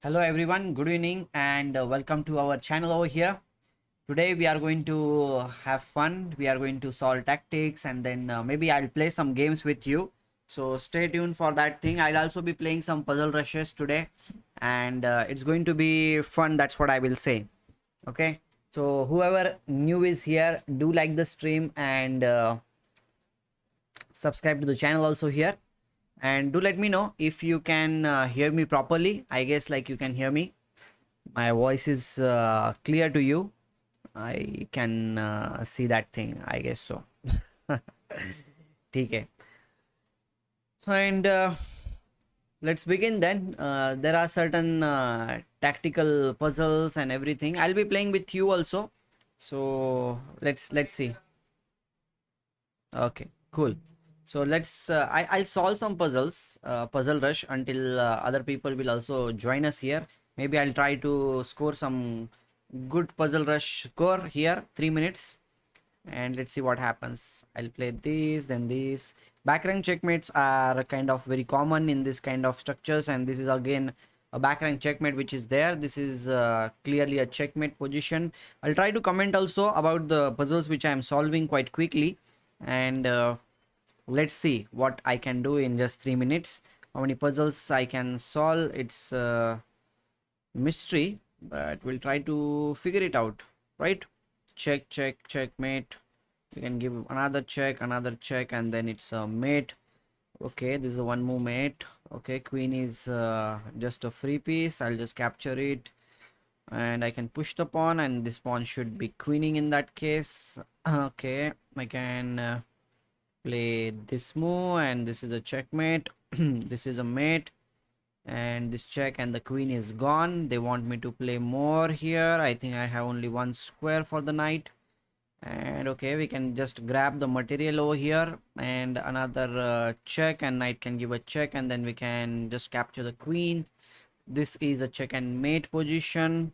Hello everyone, good evening and welcome to our channel over here. Today we are going to have fun. We are going to solve tactics and then maybe I'll play some games with you. So stay tuned for that thing. I'll also be playing some puzzle rushes today and it's going to be fun. That's what I will say. Okay. So whoever new is here, do like the stream and subscribe to the channel also here. And do let me know if you can hear me properly. I guess like you can hear me. My voice is clear to you. I can see that thing. I guess so. Okay. And let's begin then. There are certain tactical puzzles and everything. I'll be playing with you also. So let's see. Okay, cool. So I'll solve some puzzles, puzzle rush until other people will also join us here. Maybe I'll try to score some good puzzle rush score here, 3 minutes. And let's see what happens. I'll play these, then these. Back rank checkmates are kind of very common in this kind of structures. And this is again a back rank checkmate which is there. This is clearly a checkmate position. I'll try to comment also about the puzzles which I am solving quite quickly. And let's see what I can do in just 3 minutes. How many puzzles I can solve, it's a mystery, but we'll try to figure it out, right? Check, checkmate. We can give another check, and then it's a mate. Okay, this is a one move mate. Okay, queen is just a free piece. I'll just capture it and I can push the pawn, and this pawn should be queening in that case. Okay, I can play this move, and this is a checkmate. This is a mate, and this check, and the queen is gone. They want me to play more here. I think I have only one square for the knight. And okay, we can just grab the material over here, and another check, and knight can give a check, and then we can just capture the queen. This is a check and mate position.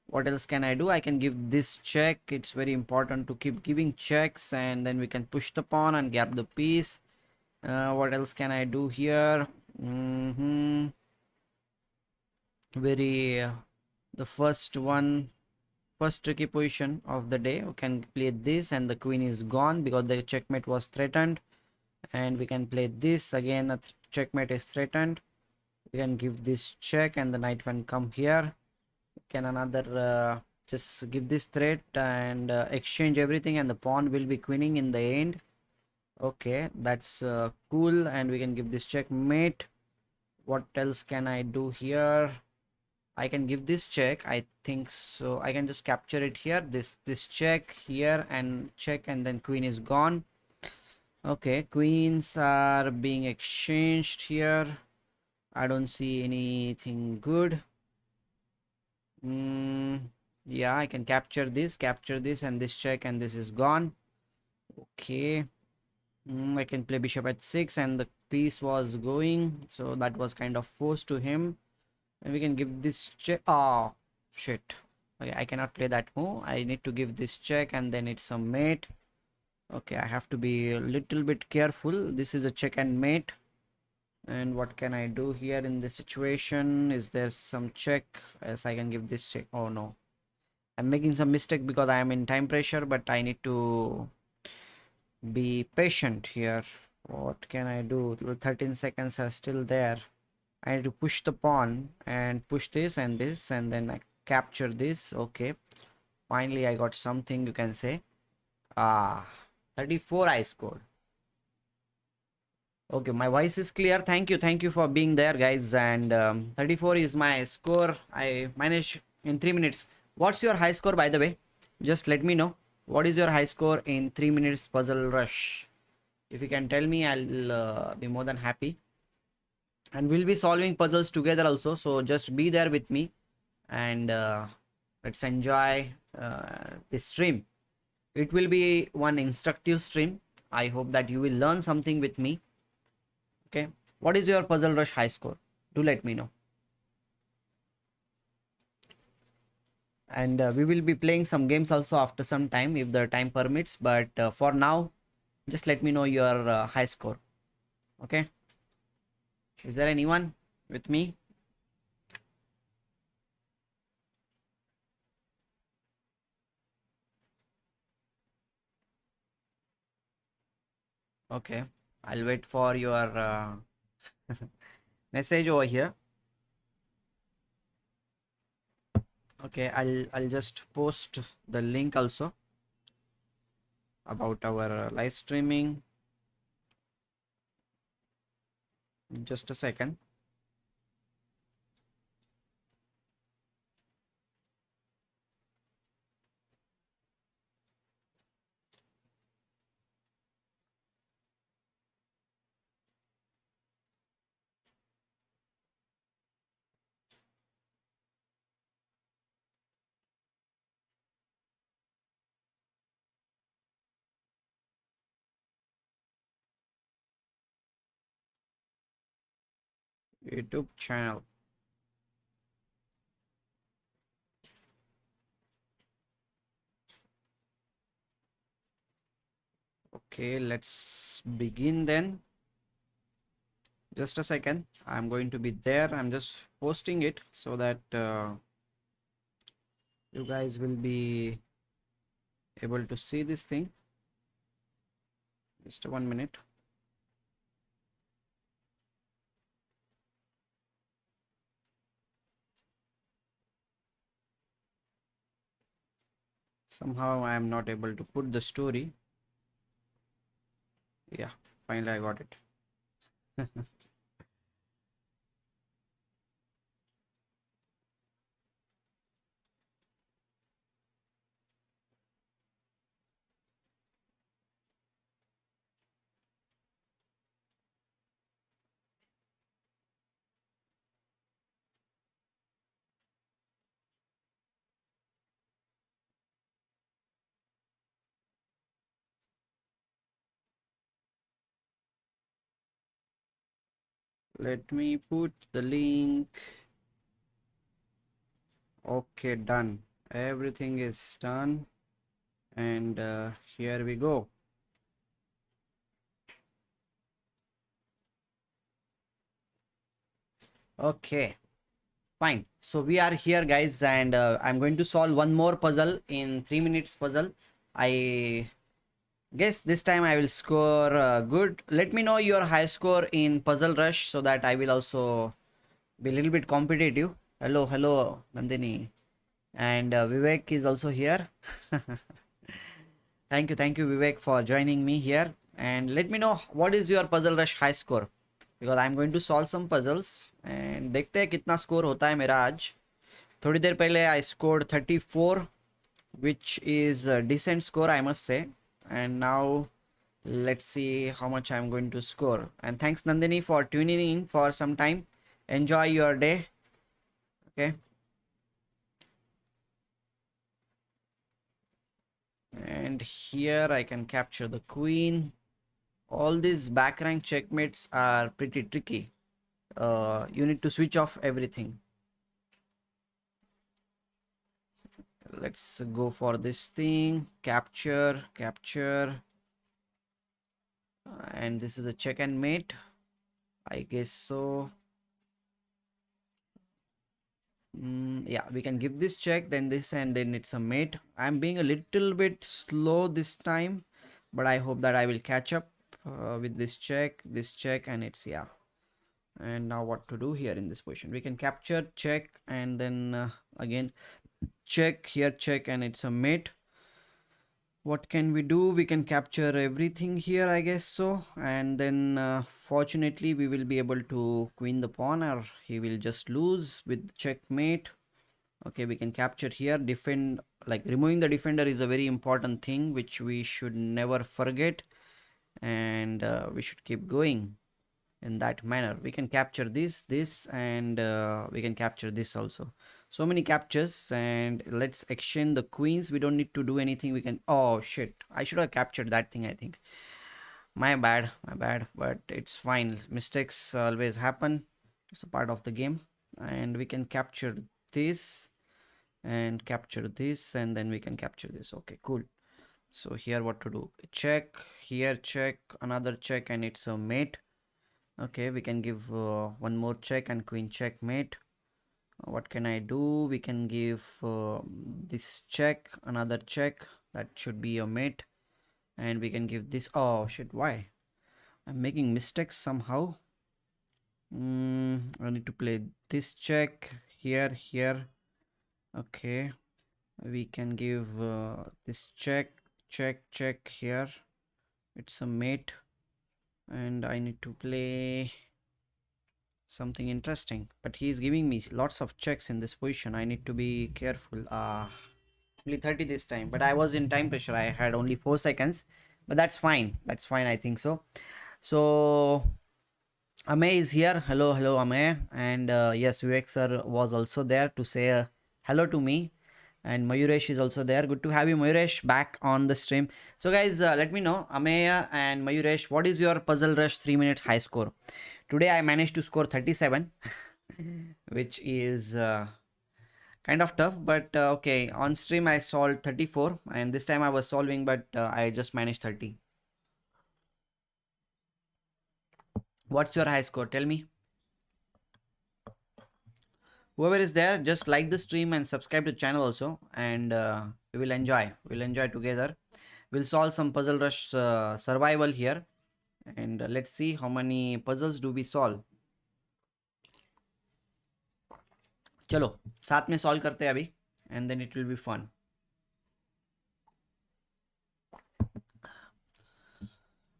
What else can I do? I can give this check. It's very important to keep giving checks, and then we can push the pawn and grab the piece. What else can I do here? The first tricky position of the day. We can play this, and the queen is gone because the checkmate was threatened. And we can play this again. A checkmate is threatened. We can give this check, and the knight can come here. Can another just give this threat and exchange everything, and the pawn will be queening in the end. Okay, that's cool. And we can give this checkmate. What else can I do here? I can give this check, I think so. I can just capture it here, this check here, and check, and then queen is gone. Okay, queens are being exchanged here. I don't see anything good. Yeah, I can capture this, and this check, and this is gone. Okay. I can play bishop at 6, and the piece was going, so that was kind of forced to him. And we can give this check. Oh shit. Okay, I cannot play that move. I need to give this check, and then it's a mate. Okay, I have to be a little bit careful. This is a check and mate. And what can I do here in this situation? Is there some check? Yes, I can give this check. Oh no, I'm making some mistake because I am in time pressure, but I need to be patient here. What can I do? The 13 seconds are still there. I need to push the pawn and push this and this, and then I capture this. Okay, finally I got something, you can say. 34 I scored. Okay, my voice is clear. Thank you for being there, guys. And 34 is my score. I managed in 3 minutes. What's your high score, by the way? Just let me know. What is your high score in 3 minutes puzzle rush? If you can tell me, I'll be more than happy. And we'll be solving puzzles together also, so just be there with me, and let's enjoy this stream. It will be one instructive stream. I hope that you will learn something with me. Okay, what is your puzzle rush high score? Do let me know. And we will be playing some games also after some time if the time permits, but for now just let me know your high score. Okay, is there anyone with me? Okay, I'll wait for your message over here. Okay, I'll just post the link also about our live streaming. Just a second. YouTube channel. Okay, let's begin then. Just a second. I'm going to be there. I'm just posting it so that you guys will be able to see this thing. Just 1 minute. Somehow I am not able to put the story. Yeah, finally I got it. Let me put the link. Okay, done. Everything is done. And here we go. Okay, fine. So we are here, guys, and I'm going to solve one more puzzle in 3 minutes puzzle. I guess this time I will score good. Let me know your high score in Puzzle Rush so that I will also be a little bit competitive. Hello, hello, Nandhini. And Vivek is also here. Thank you, Vivek, for joining me here. And let me know what is your Puzzle Rush high score, because I'm going to solve some puzzles and देखते हैं कितना score होता है मेरा आज. थोड़ी देर पहले I scored 34, which is a decent score, I must say. And now let's see how much I'm going to score. And thanks, Nandini, for tuning in for some time. Enjoy your day. Okay. And here I can capture the queen. All these back rank checkmates are pretty tricky. You need to switch off everything. Let's go for this thing. Capture. And this is a check and mate, I guess so. Yeah, we can give this check, then this, and then it's a mate. I'm being a little bit slow this time, but I hope that I will catch up with this check, and it's, yeah. And now what to do here in this position? We can capture, check, and then again check here, check, and it's a mate. What can we do? We can capture everything here, I guess so. And then fortunately we will be able to queen the pawn, or he will just lose with checkmate. Okay, we can capture here, defend. Like removing the defender is a very important thing which we should never forget, and we should keep going in that manner. We can capture this, and we can capture this also. So many captures, and let's exchange the queens. We don't need to do anything. We can, oh shit, I should have captured that thing, I think. My bad, but it's fine. Mistakes always happen. It's a part of the game. And we can capture this and capture this, and then we can capture this. Okay, cool. So here what to do? Check, here check, another check, and it's a mate. Okay, we can give one more check and queen checkmate. What can I do? We can give this check, another check. That should be a mate. And we can give this. Oh shit, why? I'm making mistakes somehow. I need to play this check here. Okay, we can give this check here. It's a mate, and I need to play something interesting. But he is giving me lots of checks in this position. I need to be careful. Only 30 this time, but I was in time pressure. I had only 4 seconds, but that's fine. That's fine, I think so. So Ame is here. Hello, Ame. And yes, Vivek sir was also there to say hello to me. And Mayuresh is also there. Good to have you, Mayuresh, back on the stream. So, guys, let me know, Ameya and Mayuresh, what is your Puzzle Rush 3 minutes high score? Today, I managed to score 37, which is kind of tough, but okay. On stream, I solved 34, and this time I was solving, but I just managed 30. What's your high score? Tell me. Whoever is there, just like the stream and subscribe to the channel also, and we'll enjoy together. We'll solve some Puzzle Rush survival here, and let's see how many puzzles do we solve. चलो साथ में solve करते हैं अभी, and then it will be fun.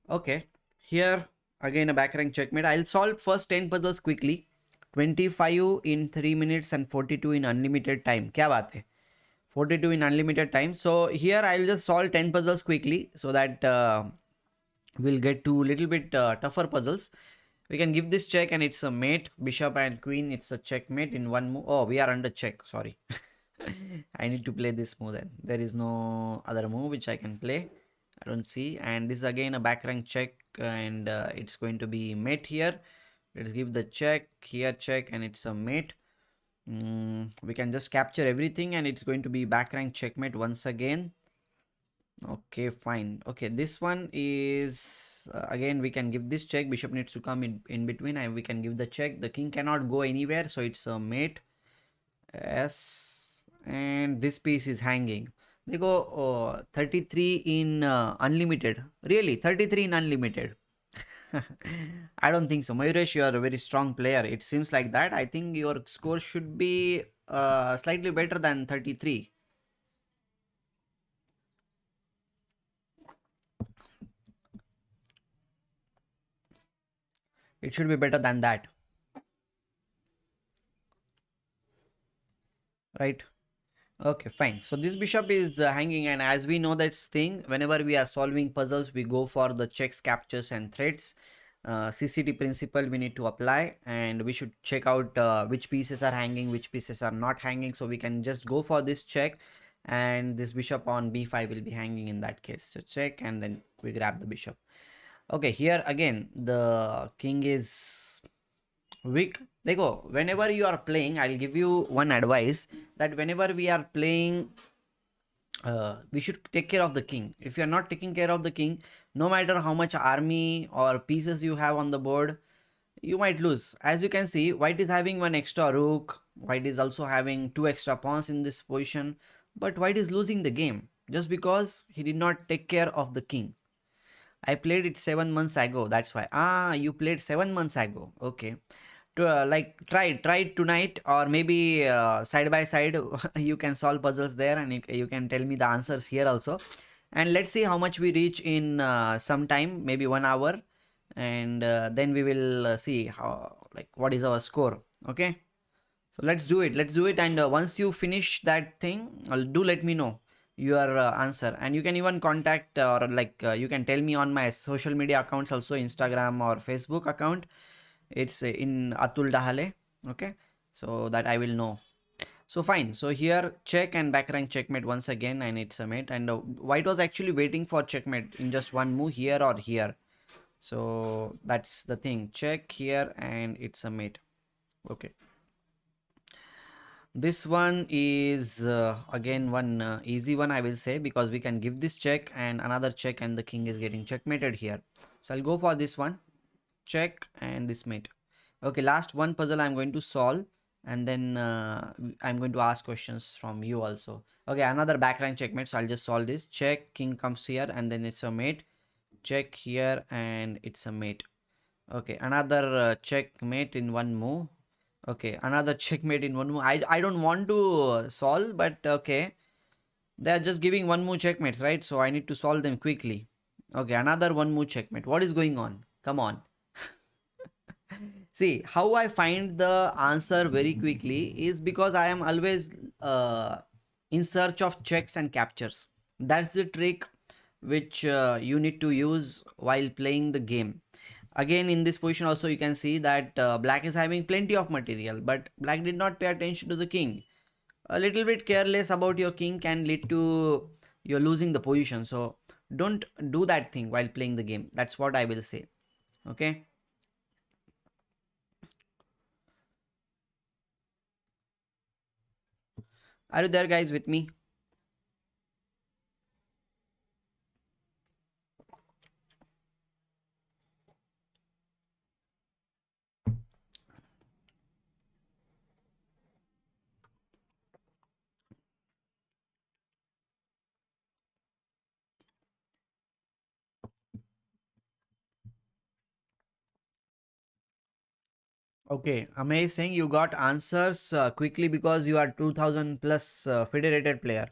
Okay, here again a back rank checkmate. I'll solve first 10 puzzles quickly. 25 in 3 minutes and 42 in unlimited time. क्या बात है? 42 in unlimited time. So here I'll just solve 10 puzzles quickly so that we'll get to little bit tougher puzzles. We can give this check and it's a mate. Bishop and queen, it's a checkmate in one move. Oh, we are under check. Sorry. I need to play this move then. There is no other move which I can play. I don't see. And this is again a back rank check and it's going to be mate here. Let's give the check here, check, and it's a mate. We can just capture everything and it's going to be back rank checkmate once again. Okay, fine. Okay, this one is again we can give this check. Bishop needs to come in between and we can give the check. The king cannot go anywhere, so it's a mate. Yes, and this piece is hanging. They go 33 in unlimited. Really, 33 in unlimited. I don't think so. Mayuresh, you are a very strong player. It seems like that. I think your score should be slightly better than 33. It should be better than that. Right? Okay, fine. So this bishop is hanging, and as we know this thing, whenever we are solving puzzles, we go for the checks, captures, and threats. CCT principle we need to apply, and we should check out which pieces are hanging, which pieces are not hanging. So we can just go for this check, and this bishop on b5 will be hanging in that case. So check, and then we grab the bishop. Okay, here again the king is weak. They go, whenever you are playing, I'll give you one advice that whenever we are playing, we should take care of the king. If you are not taking care of the king, no matter how much army or pieces you have on the board, you might lose. As you can see, white is having one extra rook, white is also having two extra pawns in this position, but white is losing the game just because he did not take care of the king. I played it 7 months ago, that's why. You played 7 months ago. Okay, to like try tonight, or maybe side by side you can solve puzzles there, and you can tell me the answers here also, and let's see how much we reach in some time, maybe 1 hour, and then we will see how, like, what is our score. Okay, so let's do it, and once you finish that thing, do let me know your answer, and you can even contact, or like you can tell me on my social media accounts also, Instagram or Facebook account. It's in Atul Dahale. Okay, so that I will know. So fine, so here check and back rank checkmate once again, and it's a mate, and white was actually waiting for checkmate in just one move, here or here. So that's the thing, check here and it's a mate. Okay, this one is again one easy one, I will say, because we can give this check and another check, and the king is getting checkmated here. So I'll go for this one, check, and this mate. Okay, last one puzzle I'm going to solve, and then I'm going to ask questions from you also. Okay, another back rank checkmate, so I'll just solve this. Check, king comes here, and then it's a mate. check here, and it's a mate. Okay, another checkmate in one move. Okay, another checkmate in one move. I don't want to solve, but okay. They are just giving one more checkmates, right? So I need to solve them quickly. Okay, another one more checkmate. What is going on? Come on. See, how I find the answer very quickly is because I am always in search of checks and captures. That's the trick which you need to use while playing the game. Again, in this position also you can see that black is having plenty of material, but black did not pay attention to the king. A little bit careless about your king can lead to you're losing the position. So don't do that thing while playing the game. That's what I will say. Okay. Are you there, guys, with me? Okay, amazing. You got answers quickly because you are 2000 plus federated player.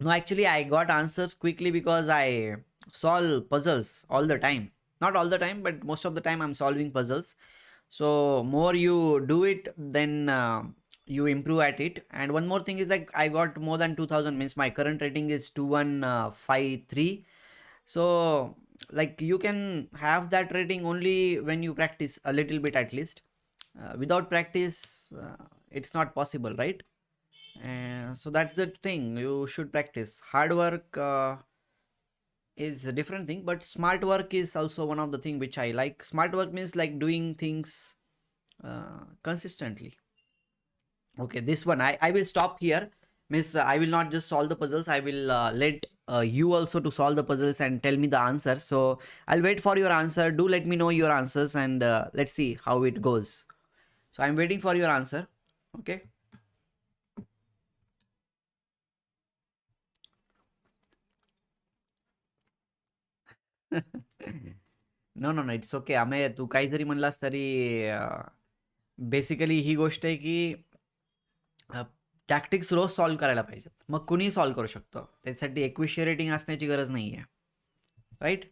No, actually, I got answers quickly because I solve puzzles all the time. Not all the time, but most of the time I'm solving puzzles. So more you do it, then you improve at it. And one more thing is like I got more than 2000, means my current rating is 2153. So like you can have that rating only when you practice a little bit at least. Without practice, it's not possible, right? So that's the thing. You should practice. Hard work is a different thing, but smart work is also one of the thing which I like. Smart work means like doing things consistently. Okay, this one I will stop here. Miss, I will not just solve the puzzles. I will let you also to solve the puzzles and tell me the answer. So I'll wait for your answer. Do let me know your answers, and let's see how it goes. So I'm waiting for your answer. Okay. No no no it's okay. आम्ही तू काही जरी म्हणलास तरी basically ही गोष्ट आहे की tactics रोज solve करायला पाहिजेत. मग कुणीही सॉल्व्ह करू शकतो. त्यासाठी 2100 रेटिंग असण्याची गरज नाही आहे. Right.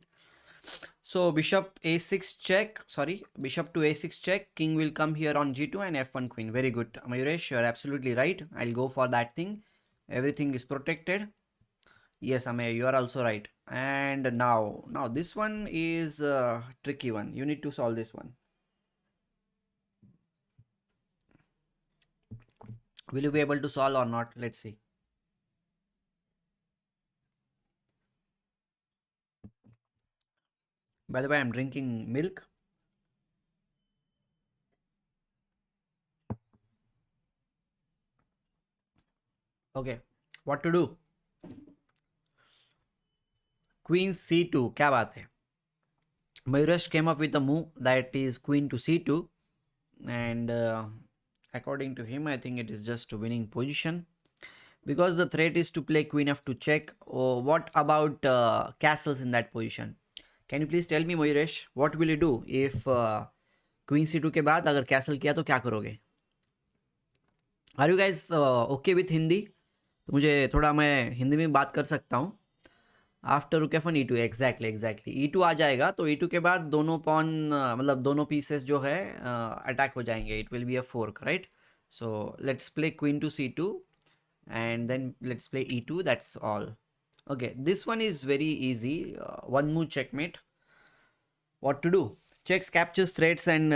So bishop a6 check, sorry, bishop to a6 check, king will come here on g2 and f1 queen. Very good, Mayuresh, you're absolutely right. I'll go for that thing. Everything is protected. Yes, Amay, you are also right. And now this one is a tricky one. You need to solve this one. Will you be able to solve or not? Let's see. By the way, I'm drinking milk. Okay, what to do? Queen c2, क्या बात है? Mayuresh came up with a move that is queen to c2, and according to him, I think it is just a winning position because the threat is to play queen f2 check. Oh, what about castles in that position? Can you please tell me, Mayuresh, what will you do if queen c2 के बाद अगर castle किया तो क्या करोगे? Are you guys okay with Hindi? तो मुझे थोड़ा मैं हिंदी में बात कर सकता हूँ. आफ्टर रुक F E two, exactly E two आ जाएगा तो ई टू के बाद दोनों पॉन मतलब दोनों पीसेस जो है अटैक हो जाएंगे. It will be a fork, right? So let's play queen to C two and then let's play e2. That's all. Okay, this one is very easy. One move checkmate. What to do? Checks, captures, threats, and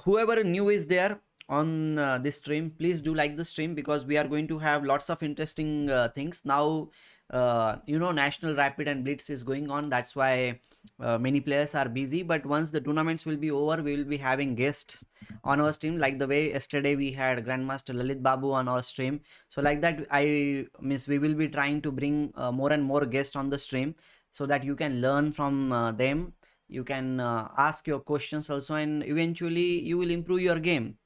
whoever new is there on this stream, please do like the stream because we are going to have lots of interesting things now. National rapid and blitz is going on. That's why many players are busy, but once the tournaments will be over, we will be having guests on our stream, like the way yesterday we had Grandmaster Lalit Babu on our stream. So like that, we will be trying to bring more and more guests on the stream so that you can learn from them. You can ask your questions also, and eventually you will improve your game.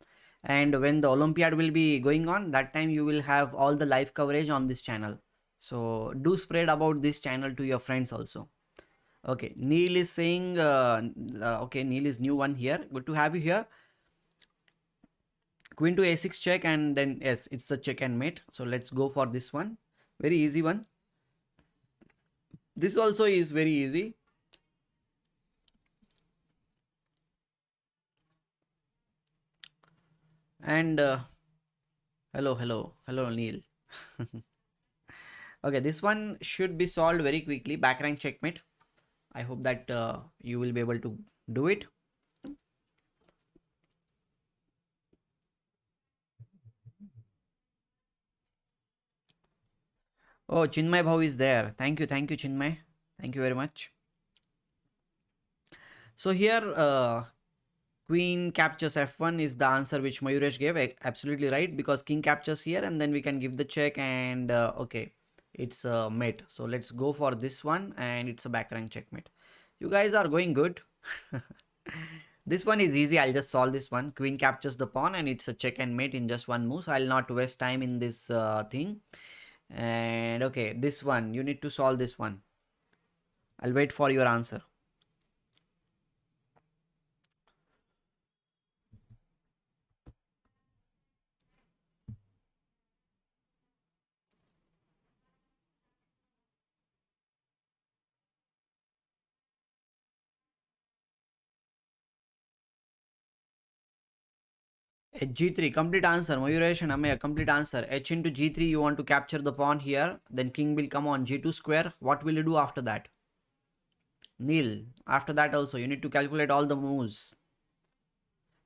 And when the Olympiad will be going on, that time you will have all the live coverage on this channel. So do spread about this channel to your friends also. Okay, Neil is saying, okay, Neil is new one here. Good to have you here. Queen to a6 check, and then yes, it's a check and mate. So let's go for this one. Very easy one. This also is very easy. And hello Neil. Okay, this one should be solved very quickly. Back rank checkmate. I hope that you will be able to do it. Oh, Chinmay Bhau is there. Thank you, Chinmay. Thank you very much. So here, Queen captures f1 is the answer which Mayuresh gave. Absolutely right, because King captures here, and then we can give the check, and okay, it's a mate. So let's go for this one, and it's a back rank checkmate. You guys are going good. This one is easy. I'll just solve this one. Queen captures the pawn, and it's a check and mate in just one move. So I'll not waste time in this thing. And okay, this one, you need to solve this one. I'll wait for your answer. H g3, complete answer. Mayuresh and Amaya, complete answer. H into g3, you want to capture the pawn here. Then king will come on g2 square. What will you do after that? Neil, after that also, you need to calculate all the moves.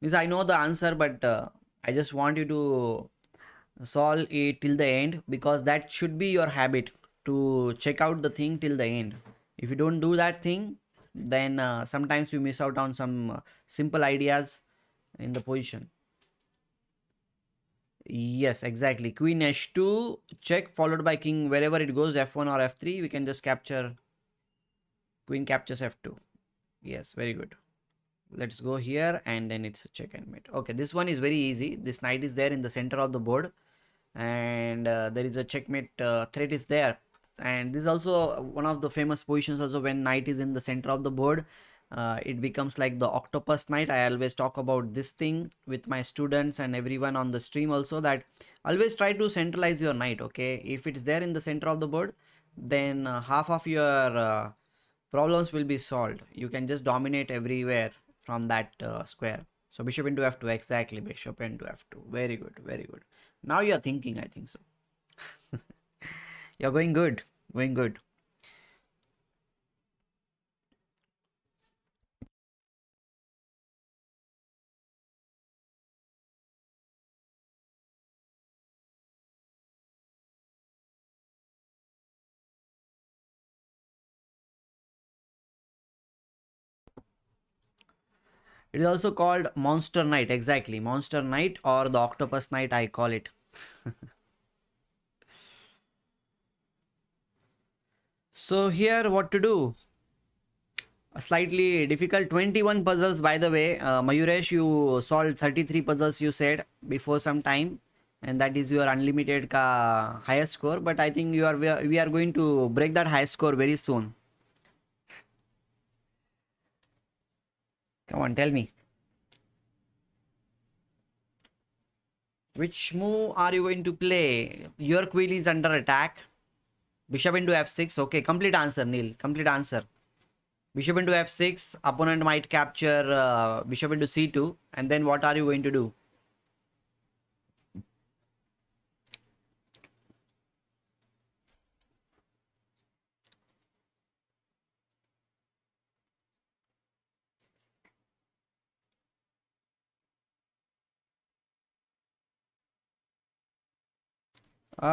Means I know the answer, but I just want you to solve it till the end, because that should be your habit, to check out the thing till the end. If you don't do that thing, then sometimes you miss out on some simple ideas in the position. Yes, exactly. Queen h2 check, followed by king. Wherever it goes, f1 or f3, we can just capture. Queen captures f2. Yes, very good. Let's go here, and then it's a check and mate. Okay, this one is very easy. This knight is there in the center of the board, and there is a checkmate threat is there. And this is also one of the famous positions also, when knight is in the center of the board. It becomes like the octopus knight. I always talk about this thing with my students and everyone on the stream also, that always try to centralize your knight. Okay, if it's there in the center of the board, then half of your problems will be solved. You can just dominate everywhere from that square. So bishop into f2, exactly, bishop into f2. Very good, very good. Now you're thinking, I think so. You're going good, going good. It is also called monster knight, exactly, monster knight, or the octopus knight, I call it. So here what to do? Slightly difficult. 21 puzzles, by the way. Mayuresh, you solved 33 puzzles, you said before some time, and that is your unlimited highest score. But I think we are going to break that high score very soon. Come on, tell me. Which move are you going to play? Your queen is under attack. Bishop into f6. Okay, complete answer, Neil. Complete answer. Bishop into f6. Opponent might capture bishop into c2. And then what are you going to do?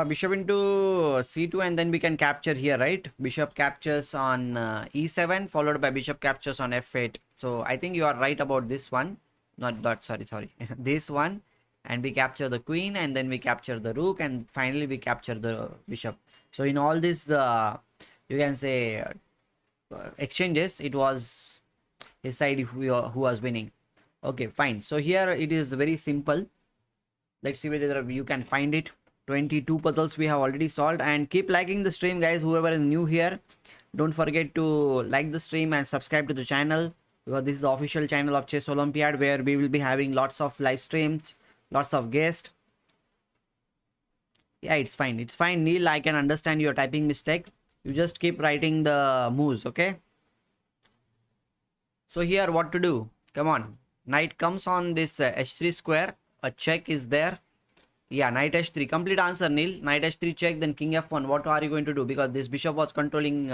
Bishop into c2, and then we can capture here, right? Bishop captures on e7, followed by bishop captures on f8. So I think you are right about this one. Not that, sorry. This one. And we capture the queen, and then we capture the rook, and finally we capture the bishop. So in all this, you can say exchanges, it was his side who was winning. Okay, fine. So here it is very simple. Let's see whether you can find it. 22 puzzles we have already solved. And keep liking the stream, guys. Whoever is new here, don't forget to like the stream and subscribe to the channel, because this is the official channel of Chess Olympiad, where we will be having lots of live streams, lots of guests. Yeah, it's fine. It's fine, Neil. I can understand your typing mistake. You just keep writing the moves, okay? So here, what to do? Come on. Knight comes on this h3 square. A check is there. Yeah, knight h3. Complete answer, Neil. Knight h3 check, then king f1. What are you going to do? Because this bishop was controlling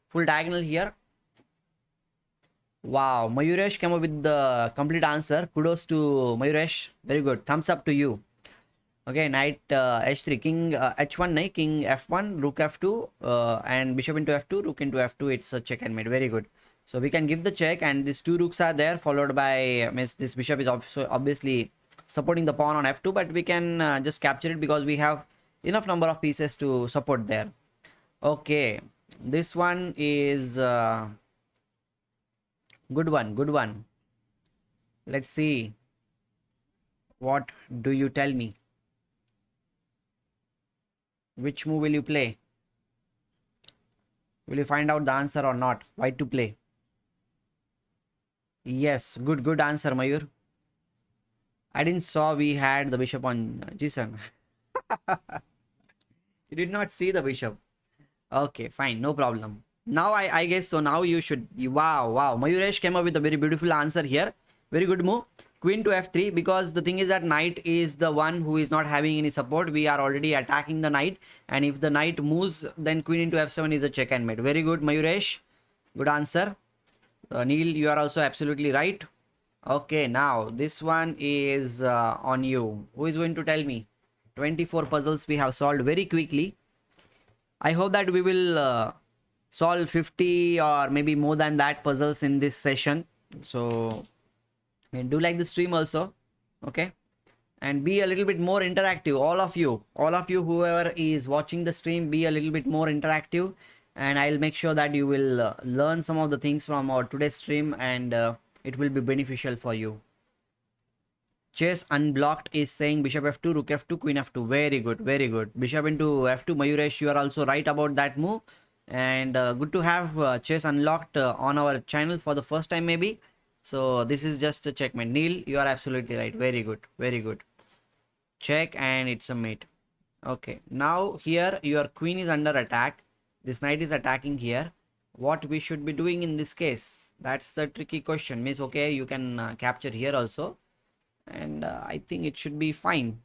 full diagonal here. Wow, Mayuresh came up with the complete answer. Kudos to Mayuresh. Very good. Thumbs up to you. Okay, knight h3, king h1, nahi, king f1, rook f2, and bishop into f2, rook into f2. It's a check and mate. Very good. So we can give the check, and these two rooks are there, followed by this bishop is also obviously supporting the pawn on f2, but we can just capture it because we have enough number of pieces to support there. Okay, this one is good one, good one. Let's see. What do you tell me? Which move will you play? Will you find out the answer or not? White to play. Yes, good answer, Mayur. I didn't saw we had the bishop on g7. You did not see the bishop. Okay, fine, no problem. Now I guess so. Now you should. Wow. Mayuresh came up with a very beautiful answer here. Very good move. Queen to f3, because the thing is that knight is the one who is not having any support. We are already attacking the knight, and if the knight moves, then queen into f7 is a check and mate. Very good, Mayuresh. Good answer. Neil, you are also absolutely right. Okay, now this one is on you. Who is going to tell me? 24 puzzles we have solved very quickly. I hope that we will solve 50 or maybe more than that puzzles in this session. So do like the stream also, okay? And be a little bit more interactive. All of you, whoever is watching the stream, be a little bit more interactive, and I'll make sure that you will learn some of the things from our today's stream, and it will be beneficial for you. Chess Unblocked is saying bishop f2, rook f2, queen f2. Very good, very good. Bishop into f2. Mayuresh, you are also right about that move. And good to have Chess Unlocked on our channel for the first time maybe. So this is just a checkmate. Neil, you are absolutely right. Very good, very good. Check, and it's a mate. Okay, now here your queen is under attack. This knight is attacking here. What we should be doing in this case? That's the tricky question. Means, okay, you can capture here also, and I think it should be fine,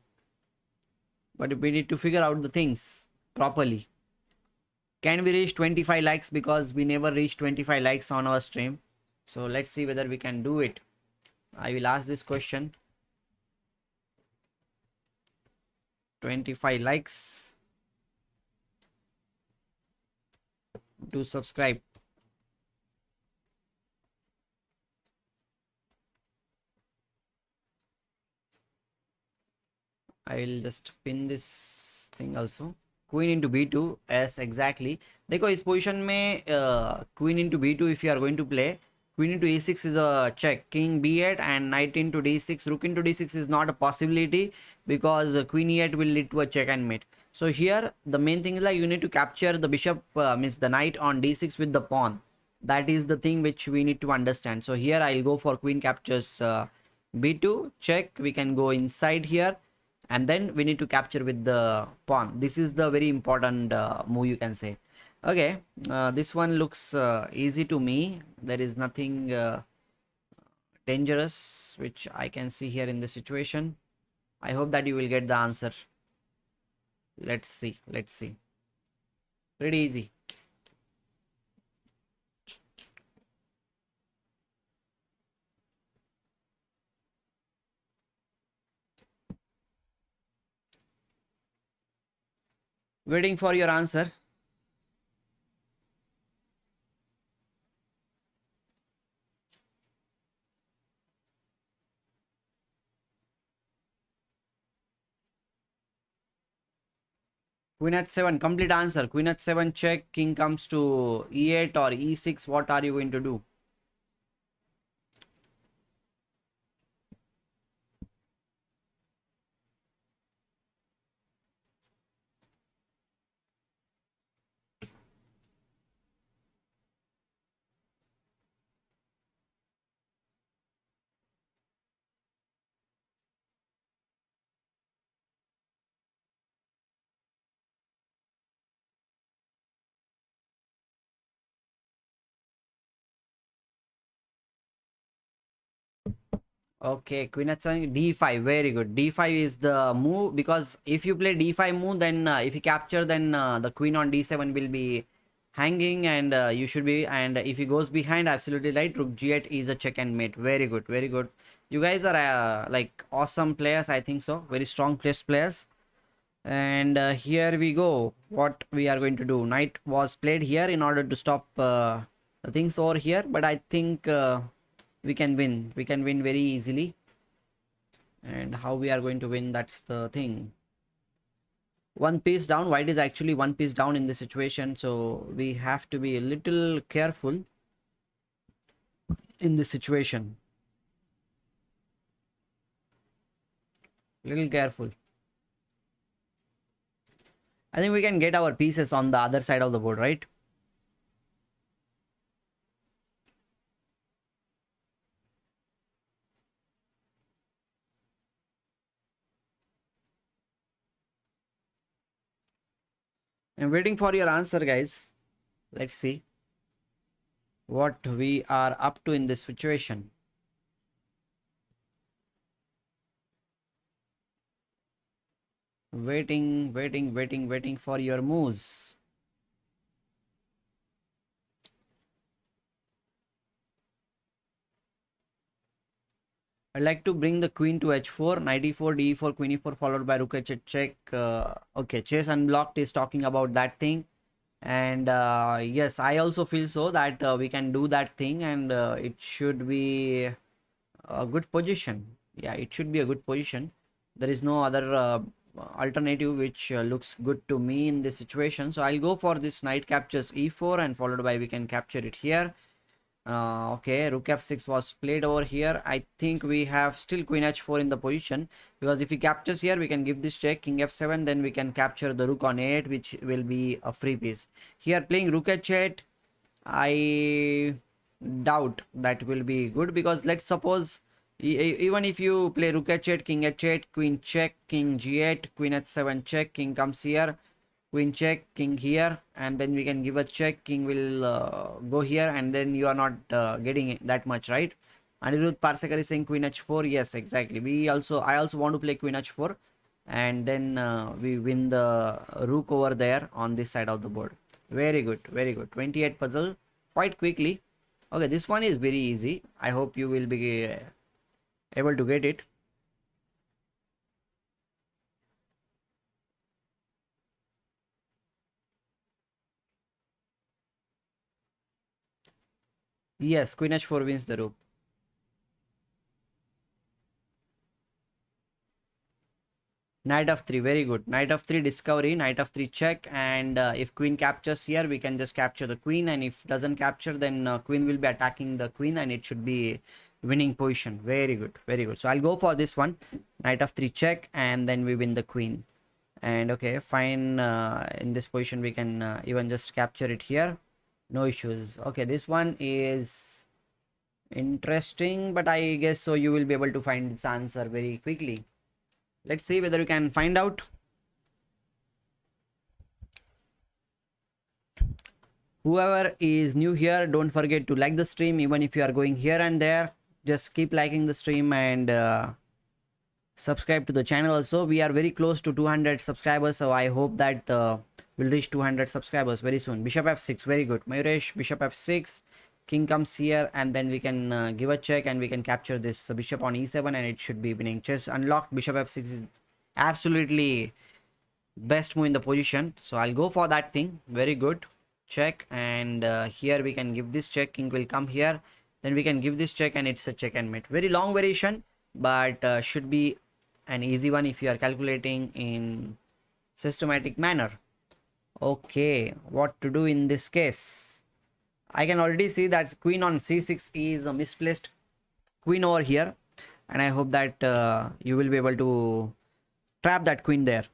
but we need to figure out the things properly. Can we reach 25 likes? Because we never reached 25 likes on our stream. So let's see whether we can do it. I will ask this question. 25 likes. Do subscribe. I will just pin this thing also. Queen into b2. Yes, exactly. देखो इस position में queen into b2 if you are going to play. Queen into e6 is a check. King b8 and knight into d6. Rook into d6 is not a possibility, because queen e8 will lead to a check and mate. So here the main thing is like you need to capture the bishop, means the knight on d6 with the pawn. That is the thing which we need to understand. So here I'll go for queen captures b2 check. We can go inside here, and then we need to capture with the pawn. This is the very important move, you can say. Okay, this one looks easy to me. There is nothing dangerous which I can see here in this situation. I hope that you will get the answer. Let's see. Pretty easy. Waiting for your answer. Queen h7, complete answer. Queen h7 check, king comes to e8 or e6. What are you going to do? Okay, queen h7, d5, very good. D5 is the move, because if you play d5 move, then if you capture, then the queen on d7 will be hanging, and you should be, and if he goes behind, absolutely right, rook g8 is a check and mate. Very good, very good. You guys are like awesome players, I think so. Very strong players. And here we go. What we are going to do? Knight was played here in order to stop the things over here, but I think we can win. We can win very easily. And how we are going to win, that's the thing. One piece down. White is actually one piece down in this situation, so we have to be a little careful in this situation. Little careful. I think we can get our pieces on the other side of the board, right? I'm waiting for your answer, guys. Let's see what we are up to in this situation. Waiting for your moves. I'd like to bring the queen to h4, knight e4, d4, queen e4, followed by rook h8 check. Okay, chess unblocked is talking about that thing. And yes, I also feel so that we can do that thing, and it should be a good position. Yeah, it should be a good position. There is no other alternative which looks good to me in this situation. So I'll go for this knight captures e4, and followed by we can capture it here. Okay, rook f6 was played over here. I think we have still queen h4 in the position, because if he captures here, we can give this check, king f7, then we can capture the rook on a8, which will be a free piece. Here playing rook h8, I doubt that will be good, because let's suppose even if you play rook h8, king h8, queen check, king g8, queen h7 check, king comes here, queen check, king here, and then we can give a check, king will go here, and then you are not getting that much, right? Anirudh Parsekar is saying queen h4. Yes, exactly. I also want to play queen h4, and then we win the rook over there on this side of the board. Very good, very good. 28 puzzle quite quickly. Okay, this one is very easy. I hope you will be able to get it. Yes, queen h4 wins the rook. Knight of 3, very good. Knight of 3 discovery, knight of 3 check, and if queen captures here, we can just capture the queen, and if doesn't capture, then queen will be attacking the queen, and it should be winning position. Very good, very good. So I'll go for this one, knight of 3 check, and then we win the queen. And okay, fine. In this position, we can even just capture it here. No issues. Okay, this one is interesting, but I guess so you will be able to find this answer very quickly. Let's see whether you can find out. Whoever is new here, don't forget to like the stream. Even if you are going here and there, just keep liking the stream, and subscribe to the channel also. We are very close to 200 subscribers, so I hope that we'll reach 200 subscribers very soon. Bishop f6, very good. Mayuresh, bishop f6, king comes here, and then we can give a check, and we can capture this bishop on e7, and it should be winning. Chess unlocked. Bishop f6 is absolutely best move in the position, so I'll go for that thing. Very good. Check, and here we can give this check, king will come here, then we can give this check, and it's a check and mate. Very long variation, but should be an easy one if you are calculating in systematic manner. Okay, what to do in this case? I can already see that queen on c6 is a misplaced queen over here, and I hope that you will be able to trap that queen there.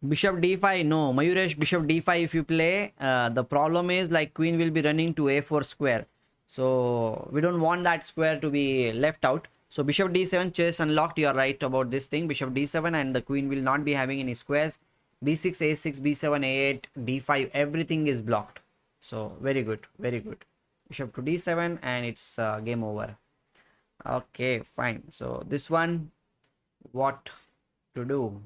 Bishop d5, no, Mayuresh, bishop d5 if you play, the problem is like queen will be running to a4 square, so we don't want that square to be left out. So bishop d7, chess unlocked. You are right about this thing. Bishop d7, and the queen will not be having any squares. b6, a6, b7, a8, d5, everything is blocked. So very good, very good. Bishop to d7 and it's game over. Okay, fine. So this one, what to do?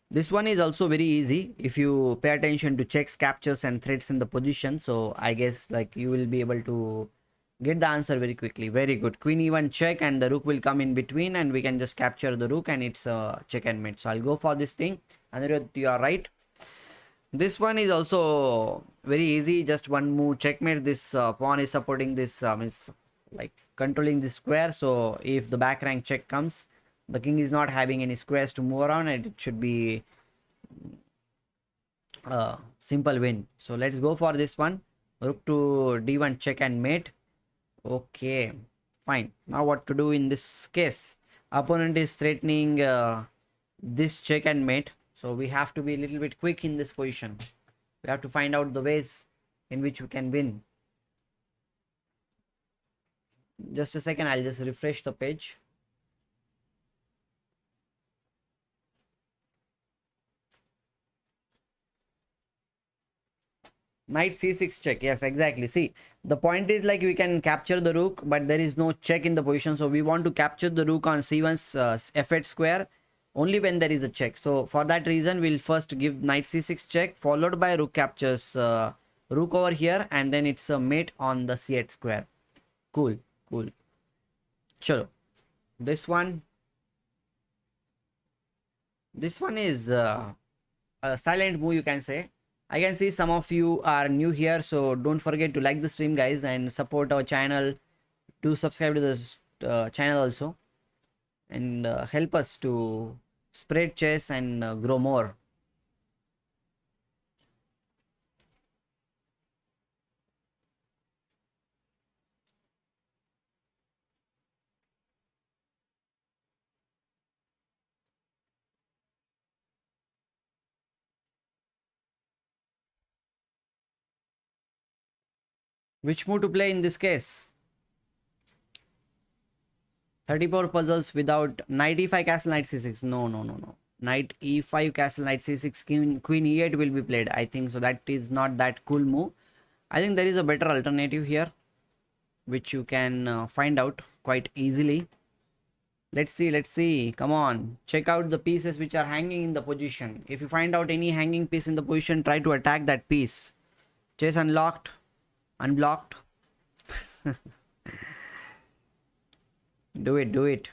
This one is also very easy if you pay attention to checks, captures, and threats in the position. So I guess like you will be able to get the answer very quickly. Very good. Queen e1 check and the rook will come in between and we can just capture the rook and it's check and mate. So I'll go for this thing. Anirudh, you are right. This one is also very easy. Just one move checkmate. This pawn is supporting this means like controlling the square. So if the back rank check comes, the king is not having any squares to move around and it should be simple win. So let's go for this one. Rook to d1 check and mate. Okay, fine. Now what to do in this case? Opponent is threatening this check and mate. So we have to be a little bit quick in this position. We have to find out the ways in which we can win. Just a second, I'll just refresh the page. Knight c6 check. Yes, exactly. See, the point is like we can capture the rook, but there is no check in the position. So we want to capture the rook on c1's f8 square only when there is a check. So for that reason, we'll first give knight c6 check, followed by rook captures rook over here, and then it's a mate on the c8 square. Cool, cool. Chalo. This one is a silent move, you can say. I can see some of you are new here, so don't forget to like the stream, guys, and support our channel. Do subscribe to this channel also, and help us to spread chess and grow more. Which move to play in this case? 34 puzzles without knight e5 castle knight c6. No, no, no, no. Knight e5 castle knight c6 queen e8 will be played. I think so. That is not that cool move. I think there is a better alternative here, which you can find out quite easily. Let's see, let's see. Come on, check out the pieces which are hanging in the position. If you find out any hanging piece in the position, try to attack that piece. Chess unlocked, unblocked. Do it, do it.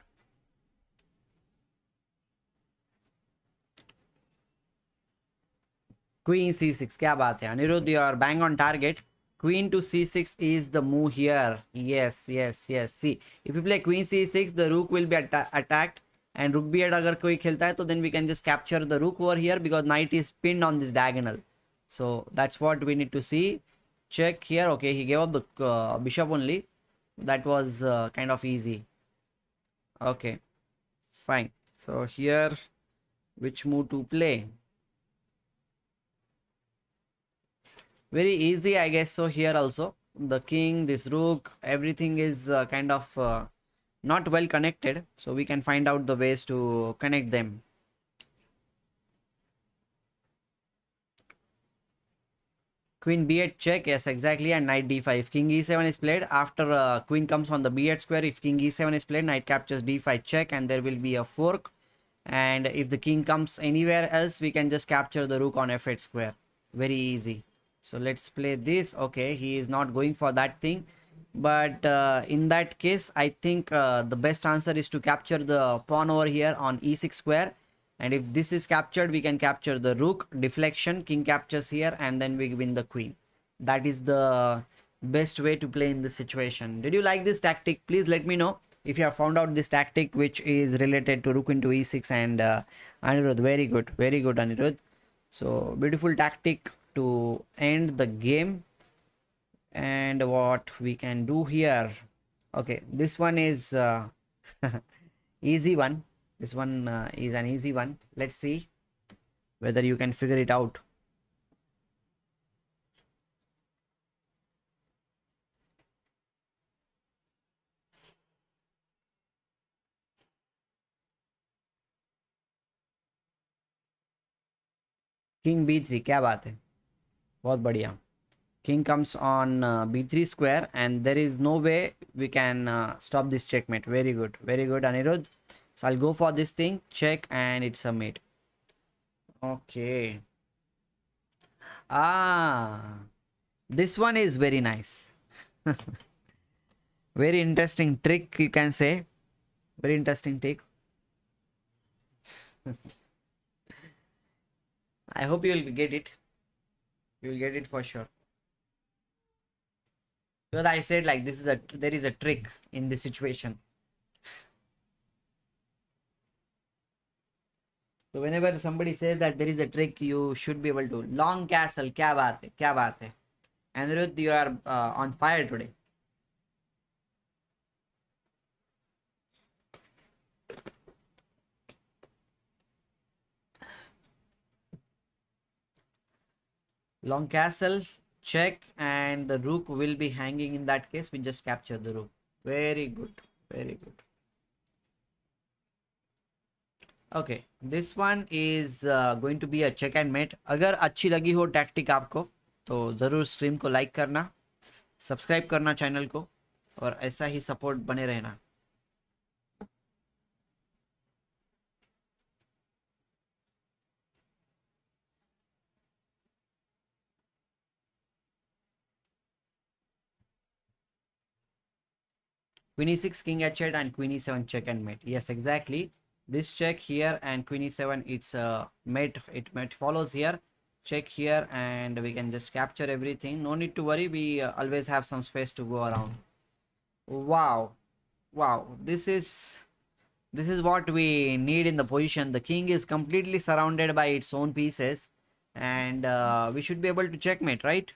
Queen c6, क्या बात है Anirudh, you are bang on target. Queen to c6 is the move here. Yes, yes, yes. See, if you play queen c6, the rook will be attacked, and rook b8 अगर कोई खेलता है तो then we can just capture the rook over here because knight is pinned on this diagonal. So that's what we need to see. Check here. Okay, he gave up the bishop only. That was kind of easy. Okay, fine. So here, which move to play? Very easy, I guess. So here also the king, this rook, everything is kind of not well connected, so we can find out the ways to connect them. Queen b8 check. Yes, exactly. And knight d5. King e7 is played after queen comes on the b8 square. If king e7 is played, knight captures d5 check, and there will be a fork. And if the king comes anywhere else, we can just capture the rook on f8 square. Very easy. So let's play this. Okay, he is not going for that thing, but in that case I think the best answer is to capture the pawn over here on e6 square, and if this is captured, we can capture the rook, deflection, king captures here, and then we win the queen. That is the best way to play in this situation. Did you like this tactic? Please let me know if you have found out this tactic which is related to rook into e6. And Anirudh, very good, Anirudh. So beautiful tactic to end the game. And what we can do here? Okay, this one is easy one. This one is an easy one. Let's see whether you can figure it out. King b3, क्या बात है, बहुत बढ़िया. King comes on b3 square, and there is no way we can stop this checkmate. Very good, Anirudh. So I'll go for this thing, check, and it's a mate. Okay. Ah, this one is very nice. Very interesting trick, you can say. Very interesting trick. I hope you will get it. You will get it for sure. Because I said like this is a there is a trick in this situation. So whenever somebody says that there is a trick, you should be able to. Long castle, क्या बात है, क्या बात है. Anirudh, you are on fire today. Long castle, check, and the rook will be hanging. In that case, we just capture the rook. Very good, very good. Okay, this one is going to be a check and mate. अगर अच्छी लगी हो tactic आपको तो ज़रूर stream को like करना, subscribe करना चैनल को, और ऐसा ही सपोर्ट बने रहना. Queen e6, king h8, and queen e7 check and mate. Yes, exactly. This check here and queen e7, it's a mate. It follows here. Check here, and we can just capture everything. No need to worry. We always have some space to go around. Wow, wow. This is what we need in the position. The king is completely surrounded by its own pieces, and we should be able to checkmate, right?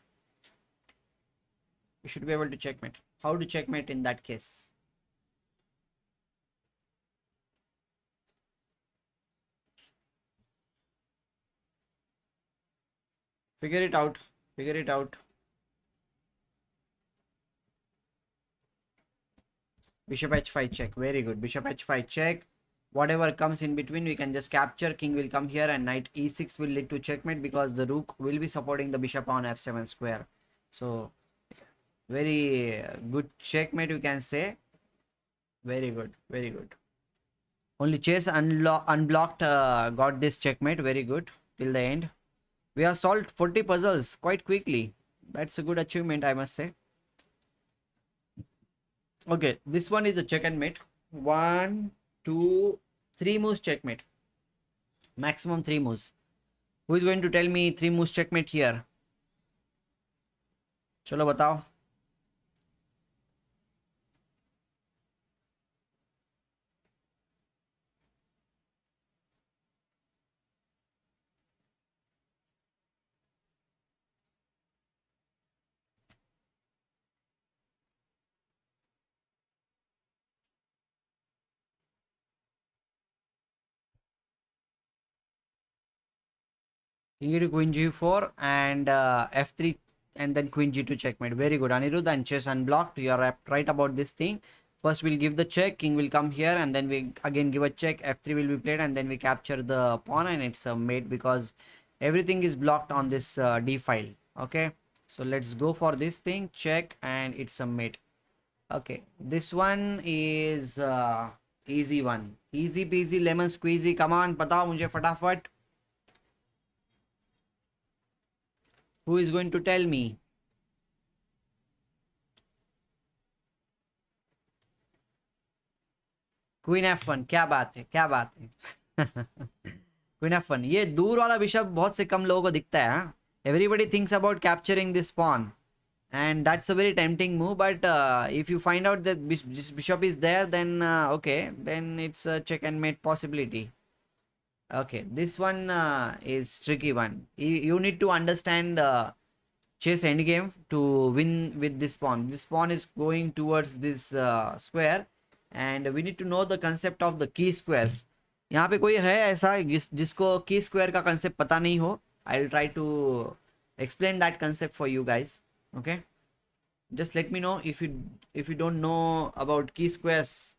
We should be able to checkmate. How to checkmate in that case? Figure it out. Figure it out. Bishop h5 check. Very good. Bishop h5 check. Whatever comes in between, we can just capture. King will come here, and knight e6 will lead to checkmate because the rook will be supporting the bishop on f7 square. So, very good checkmate, you can say. Very good. Very good. Only chess unblocked got this checkmate. Very good. Till the end. We have solved 40 puzzles quite quickly. That's a good achievement, I must say. Okay, this one is a check and mate. 1, 2, 3 moves checkmate. Maximum 3 moves. Who is going to tell me 3 moves checkmate here? चलो बताओ. King to queen g4 and f3, and then queen g2 checkmate. Very good, Anirudh, and chess unblocked. You are right about this thing. First we'll give the check, king will come here, and then we again give a check, f3 will be played, and then we capture the pawn, and it's a mate because everything is blocked on this d file. Okay, so let's go for this thing, check, and it's a mate. Okay, this one is easy one. Easy peasy lemon squeezy. Come on, बताओ मुझे फटाफट. Who is going to tell me? Queen f1, क्या बात है, क्या बात है. Queen f1, ये दूर वाला बिशप बहुत से कम लोगों को दिखता है. हाँ, everybody thinks about capturing this pawn, and that's a very tempting move, but if you find out that this bishop is there, then okay, then it's a check and mate possibility. Okay, this one is tricky one. You need to understand chess endgame to win with this pawn. This pawn is going towards this square, and we need to know the concept of the key squares. यहाँ पे कोई है ऐसा जिसको की square का concept पता नहीं हो? I will try to explain that concept for you guys. Okay, just let me know if you don't know about key squares.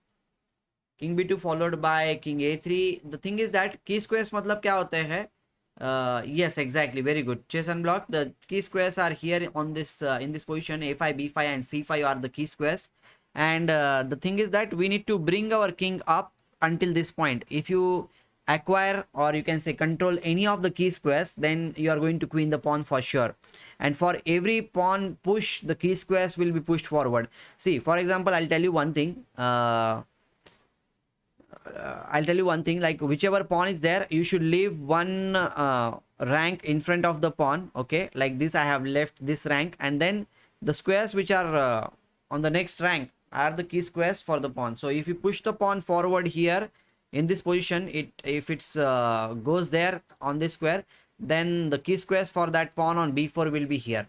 King b2 followed by king a3. The thing is that key squares मतलब क्या होते हैं? Yes, exactly. Very good. Chess unblocked. The key squares are here on this in this position. A5, B5, and C5 are the key squares. And the thing is that we need to bring our king up until this point. If you acquire, or you can say control, any of the key squares, then you are going to queen the pawn for sure. And for every pawn push, the key squares will be pushed forward. See, for example, I'll tell you one thing. I'll tell you one thing, like whichever pawn is there, you should leave one rank in front of the pawn. Okay, like this, I have left this rank, and then the squares which are on the next rank are the key squares for the pawn. So if you push the pawn forward here in this position, it if it's goes there on this square, then the key squares for that pawn on b4 will be here.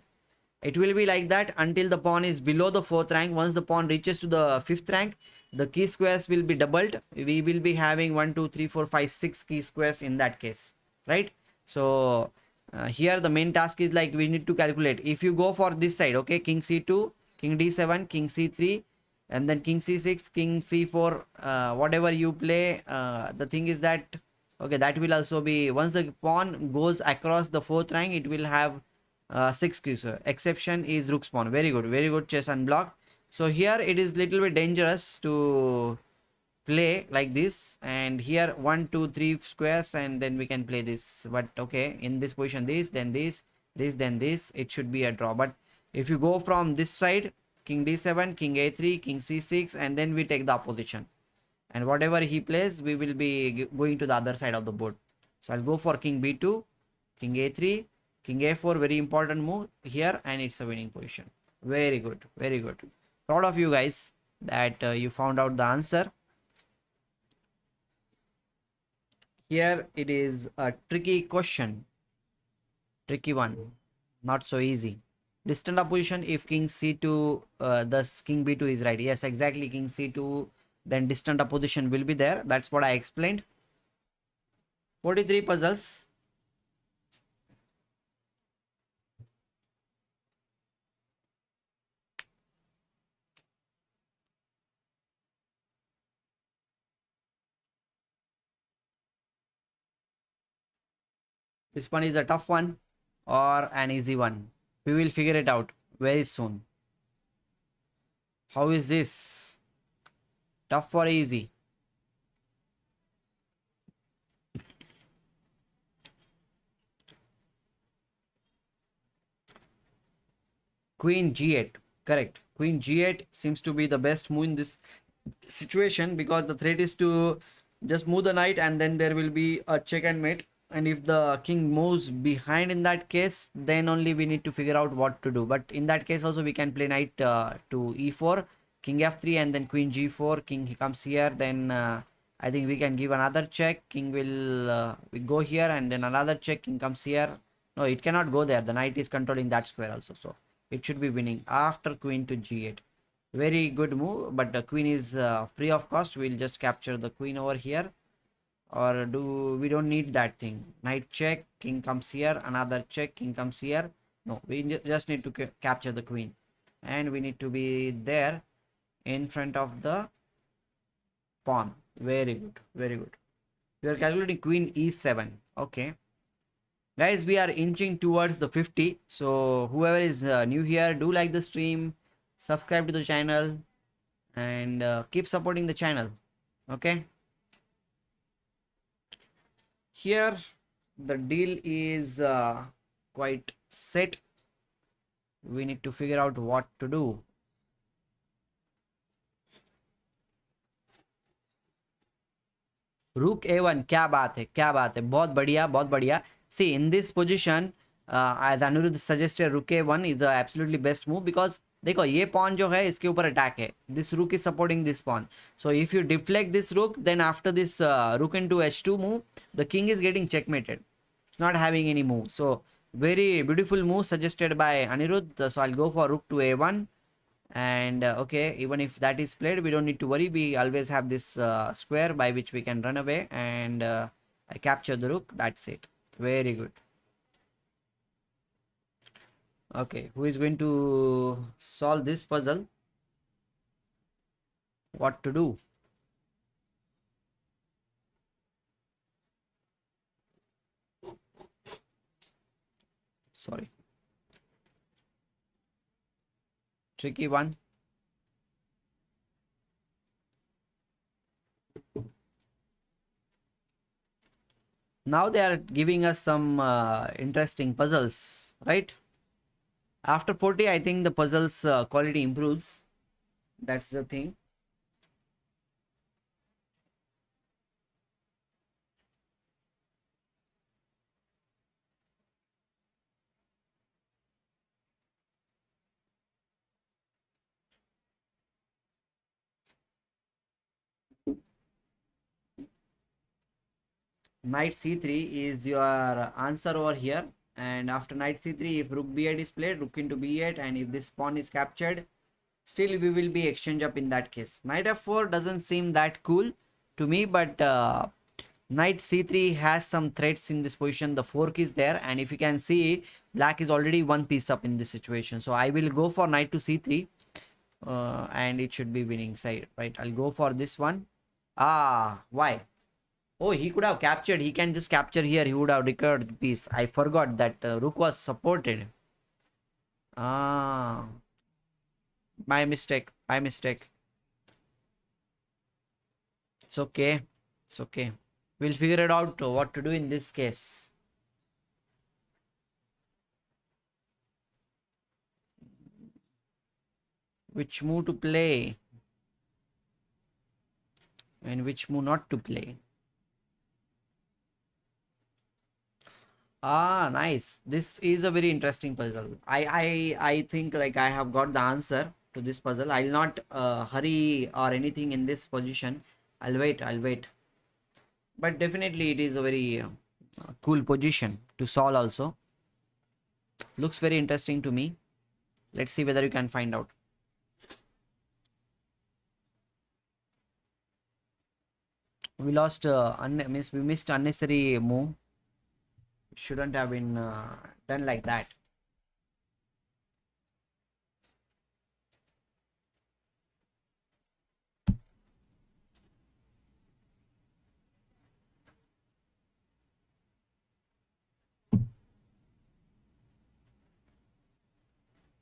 It will be like that until the pawn is below the 4th rank. Once the pawn reaches to the 5th rank, the key squares will be doubled. We will be having 1 2 3 4 5 6 key squares in that case, right? So here the main task is like we need to calculate. If you go for this side, okay, king c2, king d7, king c3, and then king c6, king c4, whatever you play, the thing is that, okay, that will also be, once the pawn goes across the 4th rank, it will have 6 keys. Exception is rook's pawn. Very good, very good. Chess unblocked. So here it is little bit dangerous to play like this, and here 1 2 3 squares, and then we can play this. But okay, in this position, this, then this, this, then this, it should be a draw. But if you go from this side, king d7, king a3, king c6, and then we take the opposition, and whatever he plays, we will be going to the other side of the board. So I'll go for king b2, king a3, king a4. Very important move here, and it's a winning position. Very good, very good. Proud of you guys that you found out the answer. Here it is a tricky question, tricky one, not so easy. Distant opposition, if king c2, thus king b2 is right. Yes, exactly, king c2, then distant opposition will be there. That's what I explained. 43 puzzles. This one is a tough one or an easy one. We will figure it out very soon. How is this? Tough or easy? Queen g8. Correct. Queen g8 seems to be the best move in this situation, because the threat is to just move the knight, and then there will be a check and mate. And if the king moves behind in that case, then only we need to figure out what to do. But in that case also, we can play knight to e4, king f3, and then queen g4. King, he comes here, then I think we can give another check. King will we go here, and then another check. King comes here. No, it cannot go there. The knight is controlling that square also, so it should be winning after queen to g8. Very good move, but the queen is free of cost. We'll just capture the queen over here, or we don't need that thing. Knight check, king comes here, another check, king comes here. No, we just need to capture the queen, and we need to be there in front of the pawn. Very good, very good. We are calculating queen e7. Okay, guys, we are inching towards the 50. So whoever is new here, do like the stream, subscribe to the channel, and keep supporting the channel. Okay, here the deal is quite set. We need to figure out what to do. Rook a1, क्या बात है, क्या बात है, बहुत बढ़िया, बहुत बढ़िया. See, in this position, as Anirudh suggested, rook a1 is the absolutely best move, because देखो ये pawn जो है इसके ऊपर अटैक है. This rook is supporting this pawn. So if you deflect this rook, then after this rook into h2 move, the king is getting checkmated. It's not having any move. So very beautiful move suggested by Anirudh. So I'll go for rook to a1. And okay, even if that is played, we don't need to worry. We always have this square by which we can run away, and I capture the rook. That's it. Very good. Okay, who is going to solve this puzzle? What to do? Sorry. Tricky one. Now they are giving us some interesting puzzles, right? After 40, I think the puzzles quality improves. That's the thing. Knight c3 is your answer over here, and after knight c3, if rook b8 is played, rook into b8, and if this pawn is captured, still we will be exchange up in that case. Knight f4 doesn't seem that cool to me, but knight c3 has some threats in this position. The fork is there, and if you can see, black is already one piece up in this situation. So I will go for knight to c3, and it should be winning side, right? I'll go for this one. Why? Oh, he could have captured. He can just capture here. He would have recovered the piece. I forgot that rook was supported. Ah, my mistake. My mistake. It's okay. It's okay. We'll figure it out what to do in this case. Which move to play and which move not to play. Nice. This is a very interesting puzzle. I think like I have got the answer to this puzzle. I'll not hurry or anything in this position. I'll wait. I'll wait. But definitely it is a very cool position to solve also. Looks very interesting to me. Let's see whether you can find out. We lost, we missed unnecessary move. Shouldn't have been done like that.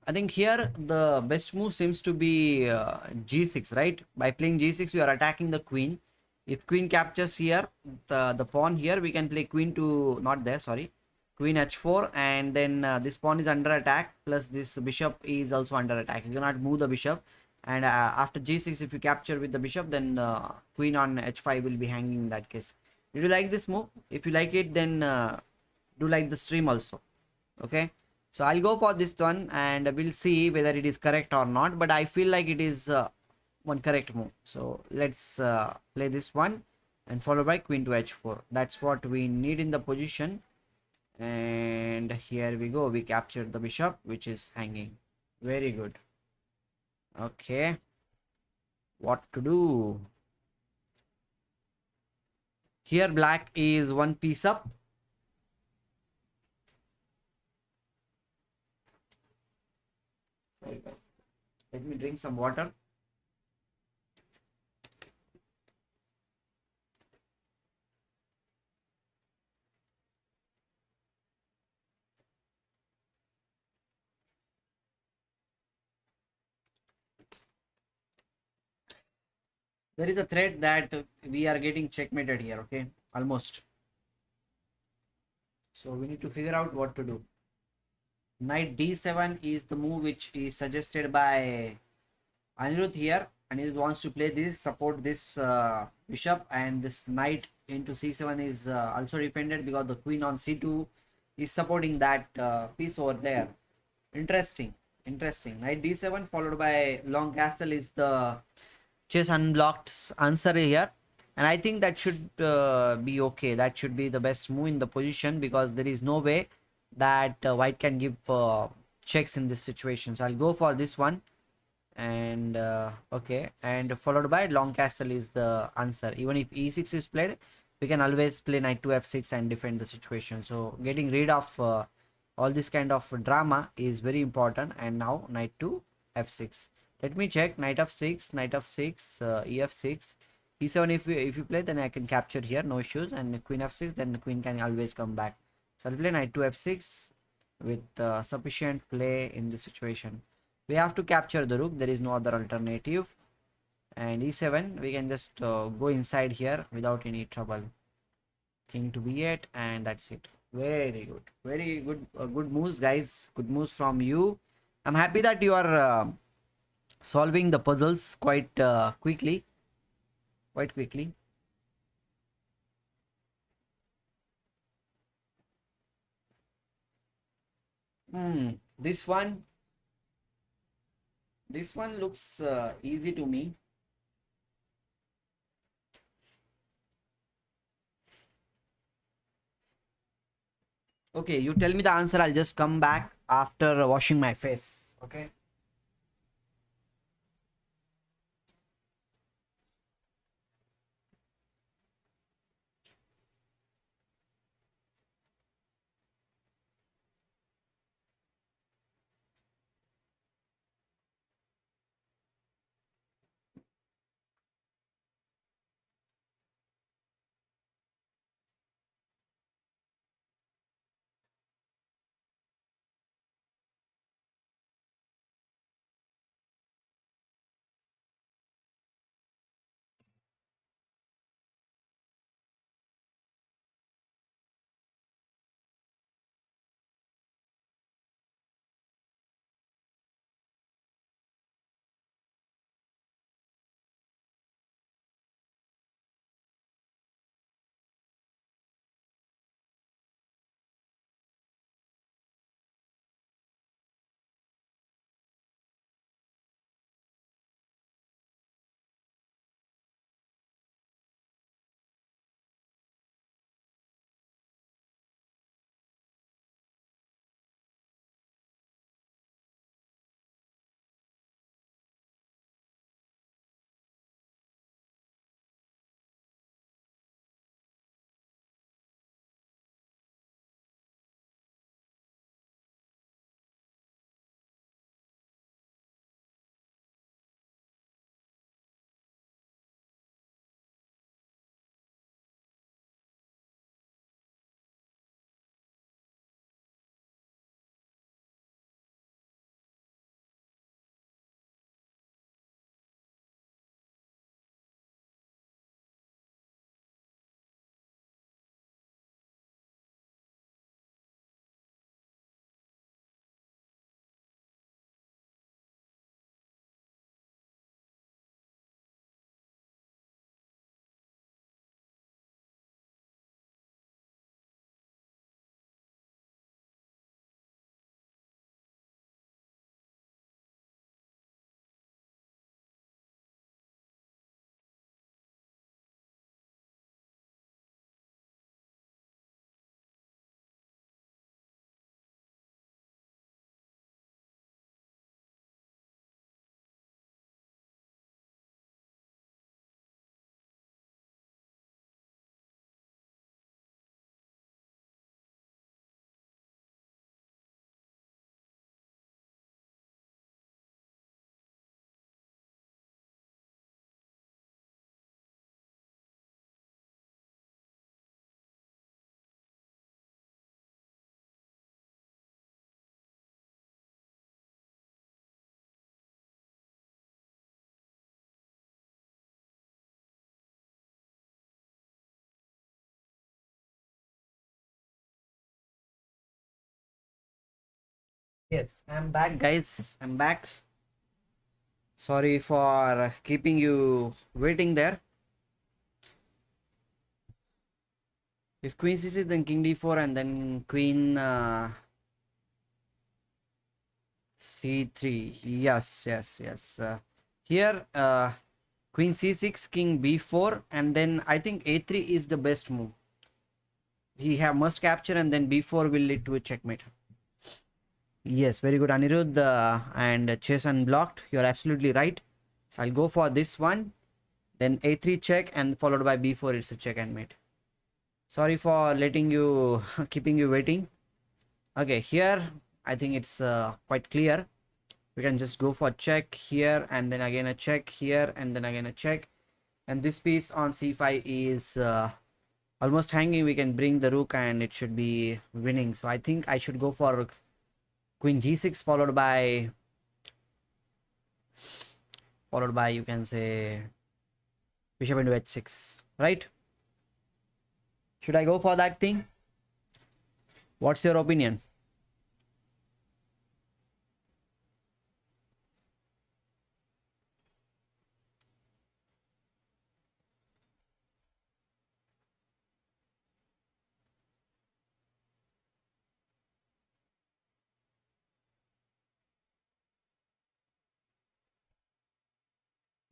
I think here the best move seems to be g6, right? By playing g6, you are attacking the queen. If queen captures here, the pawn here, we can play queen to, not there, sorry, queen h4, and then this pawn is under attack, plus this bishop is also under attack. You cannot move the bishop, and after g6, if you capture with the bishop, then queen on h5 will be hanging in that case. Did you like this move? If you like it, then do like the stream also. Okay. So I'll go for this one and we'll see whether it is correct or not. But I feel like it is one correct move. So let's play this one and followed by queen to h4. That's what we need in the position. And here we go. We captured the bishop, which is hanging. Very good. Okay. What to do? Here black is one piece up. Let me drink some water. There is a threat that we are getting checkmated here, okay? Almost. So we need to figure out what to do. Knight d7 is the move which is suggested by Anirudh here. Anirudh wants to play this, support this bishop, and this knight into c7 is also defended because the queen on c2 is supporting that piece over there. Interesting. Interesting. Knight d7 followed by long castle is the chess unblocked answer here, and I think that should be okay. That should be the best move in the position because there is no way that white can give checks in this situation. So I'll go for this one, and okay, and followed by long castle is the answer. Even if e6 is played, we can always play knight to f6 and defend the situation. So getting rid of all this kind of drama is very important. And now knight to f6. Let me check. Knight f6, knight f6, ef6, e7. If you play, then I can capture here, no issues. And queen f6, then the queen can always come back. So I'll play knight to f6, with sufficient play in this situation. We have to capture the rook. There is no other alternative. And e7, we can just go inside here without any trouble. King to b8, and that's it. Very good. Very good. Good moves, guys. Good moves from you. I'm happy that you are solving the puzzles quite quickly. Quite quickly. This one. This one looks easy to me. Okay, you tell me the answer. I'll just come back after washing my face. Okay. Yes, I'm back, guys. I'm back. Sorry for keeping you waiting there. If queen c6, then king d4, and then queen c3. Yes, yes, yes. Here, queen c6, king b4, and then I think a3 is the best move. He have must capture, and then b4 will lead to a checkmate. Yes, very good, Anirudh. And chess unblocked. You're absolutely right. So I'll go for this one. Then a3 check, and followed by b4. It's a check and mate. Sorry for letting you, keeping you waiting. Okay, here I think it's quite clear. We can just go for check here, and then again a check here, and then again a check. And this piece on c5 is almost hanging. We can bring the rook, and it should be winning. So I think I should go for queen g6 followed by you can say bishop into h6, right? Should I go for that thing? What's your opinion?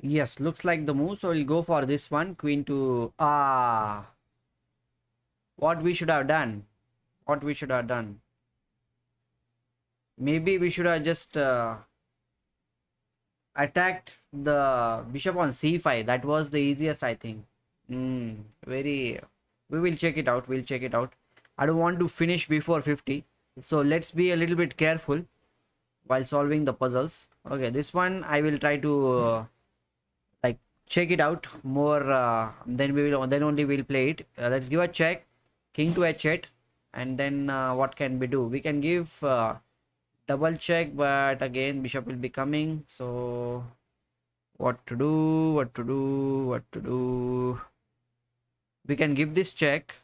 Yes, looks like the move. So we'll go for this one. Queen to what we should have done. What we should have done. Maybe we should have just attacked the bishop on c5. That was the easiest, I think. Very. We will check it out. We'll check it out. I don't want to finish before 50. So let's be a little bit careful while solving the puzzles. Okay, this one I will try to like check it out more. Then only we'll play it. Let's give a check. King to h8, and then what can we do? We can give double check, but again bishop will be coming. So what to do? What to do? What to do? We can give this check.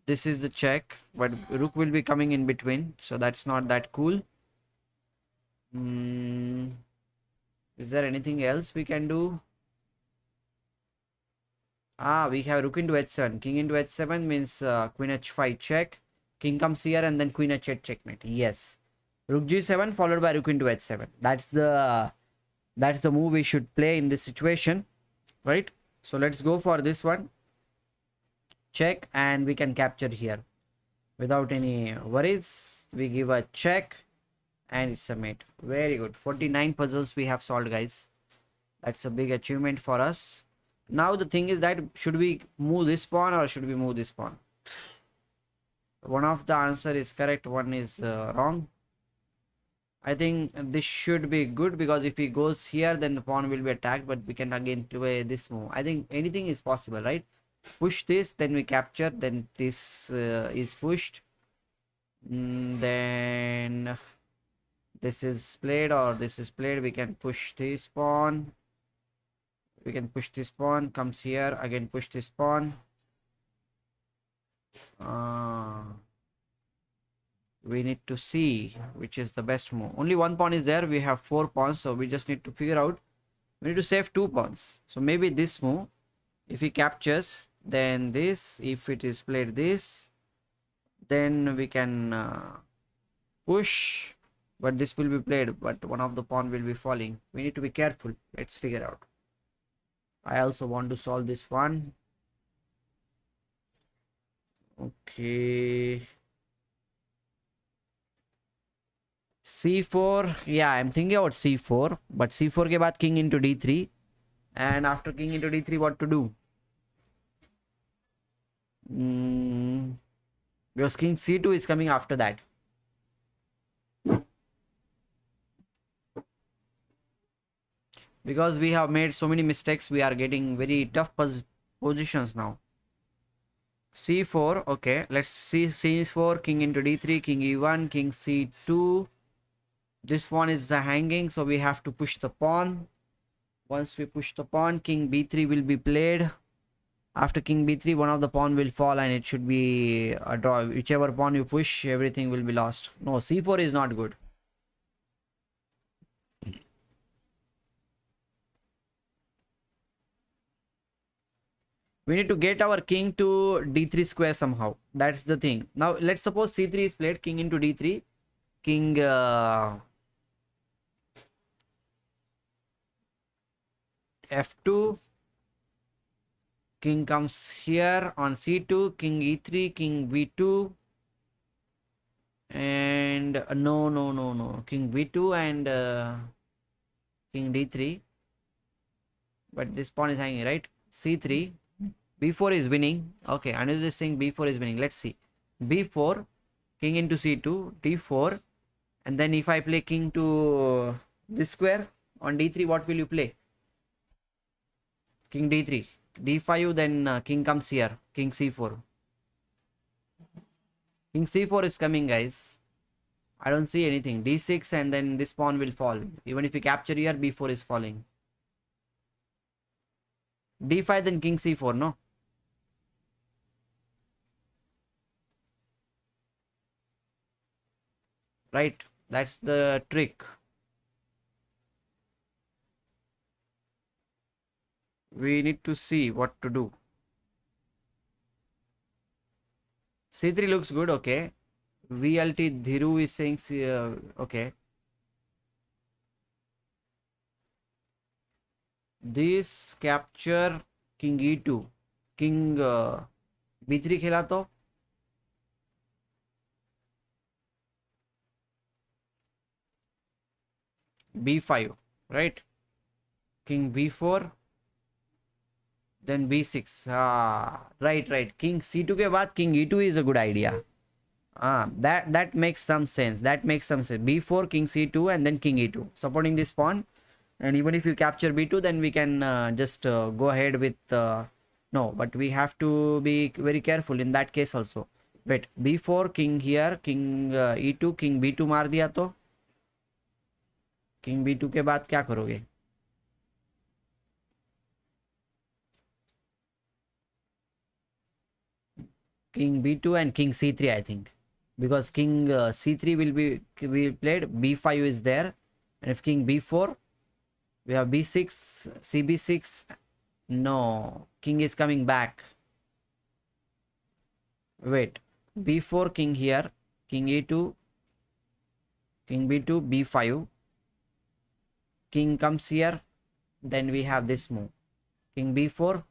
This is the check, but rook will be coming in between, so that's not that cool. Is there anything else we can do? We have rook into h7. King into h7 means queen h5 check. King comes here and then queen h8 checkmate. Yes. Rook g7 followed by rook into h7. That's the move we should play in this situation, right? So let's go for this one. Check, and we can capture here without any worries. We give a check and it's a mate. Very good. 49 puzzles we have solved, guys. That's a big achievement for us. Now the thing is that should we move this pawn or should we move this pawn? One of the answer is correct, one is wrong. I think this should be good, because if he goes here then the pawn will be attacked, but we can again play this move. I think anything is possible, right? Push this, then we capture, then this is pushed, then this is played or this is played. We can push this pawn. We can push this pawn, comes here, again push this pawn. We need to see which is the best move. Only one pawn is there. We have 4 pawns, so we just need to figure out. We need to save 2 pawns. So maybe this move, if he captures, then this. If it is played this, then we can push, but this will be played, but one of the pawn will be falling. We need to be careful. Let's figure out. I also want to solve this one. Okay. c4. Yeah, I'm thinking about c4, but c4 के बाद king into d3, and after king into d3 what to do? Because king c2 is coming after that. Because we have made so many mistakes, we are getting very tough positions now. c4. Okay, let's see. c4, king into d3, king e1, king c2. This pawn is hanging, so we have to push the pawn. Once we push the pawn, king b3 will be played. After king b3, one of the pawn will fall and it should be a draw. Whichever pawn you push, everything will be lost. No, c4 is not good. We need to get our king to d3 square somehow. That's the thing. Now let's suppose c3 is played, king into d3, king f2, king comes here on c2, king e3, king b2, and no, king b2 and king d3, but this pawn is hanging, right? c3, b4 is winning. Okay, another this thing, b4 is winning. Let's see. b4, king into c2, d4, and then if I play king to this square on d3, what will you play? King d3, d5, then king comes here, king c4. King c4 is coming, guys. I don't see anything. D6 and then this pawn will fall. Even if we capture here, B4 is falling. D5 then king C4, no? Right? That's the trick. We need to see what to do. C3 looks good, okay. VLT Dhiru is saying, okay. This capture king E2. King B3 खेला तो B5, right? King B4, then B6. Right. King C2 के बाद king E2 is a good idea. That makes some sense. B4, king C2, and then king E2, supporting this pawn. And even if you capture B2, then we can just go ahead with no, but we have to be very careful in that case also. Wait, B4, king here, king E2, king B2 मार दिया तो king B2 के बाद क्या करोगे? King B2 and king C3, I think, because king C3 will be played. B5 is there, and if king B4, we have B6, CB6. No, king is coming back. Wait, B4, king here, king E2, king B2, B5, king comes here, then we have this move, king B4,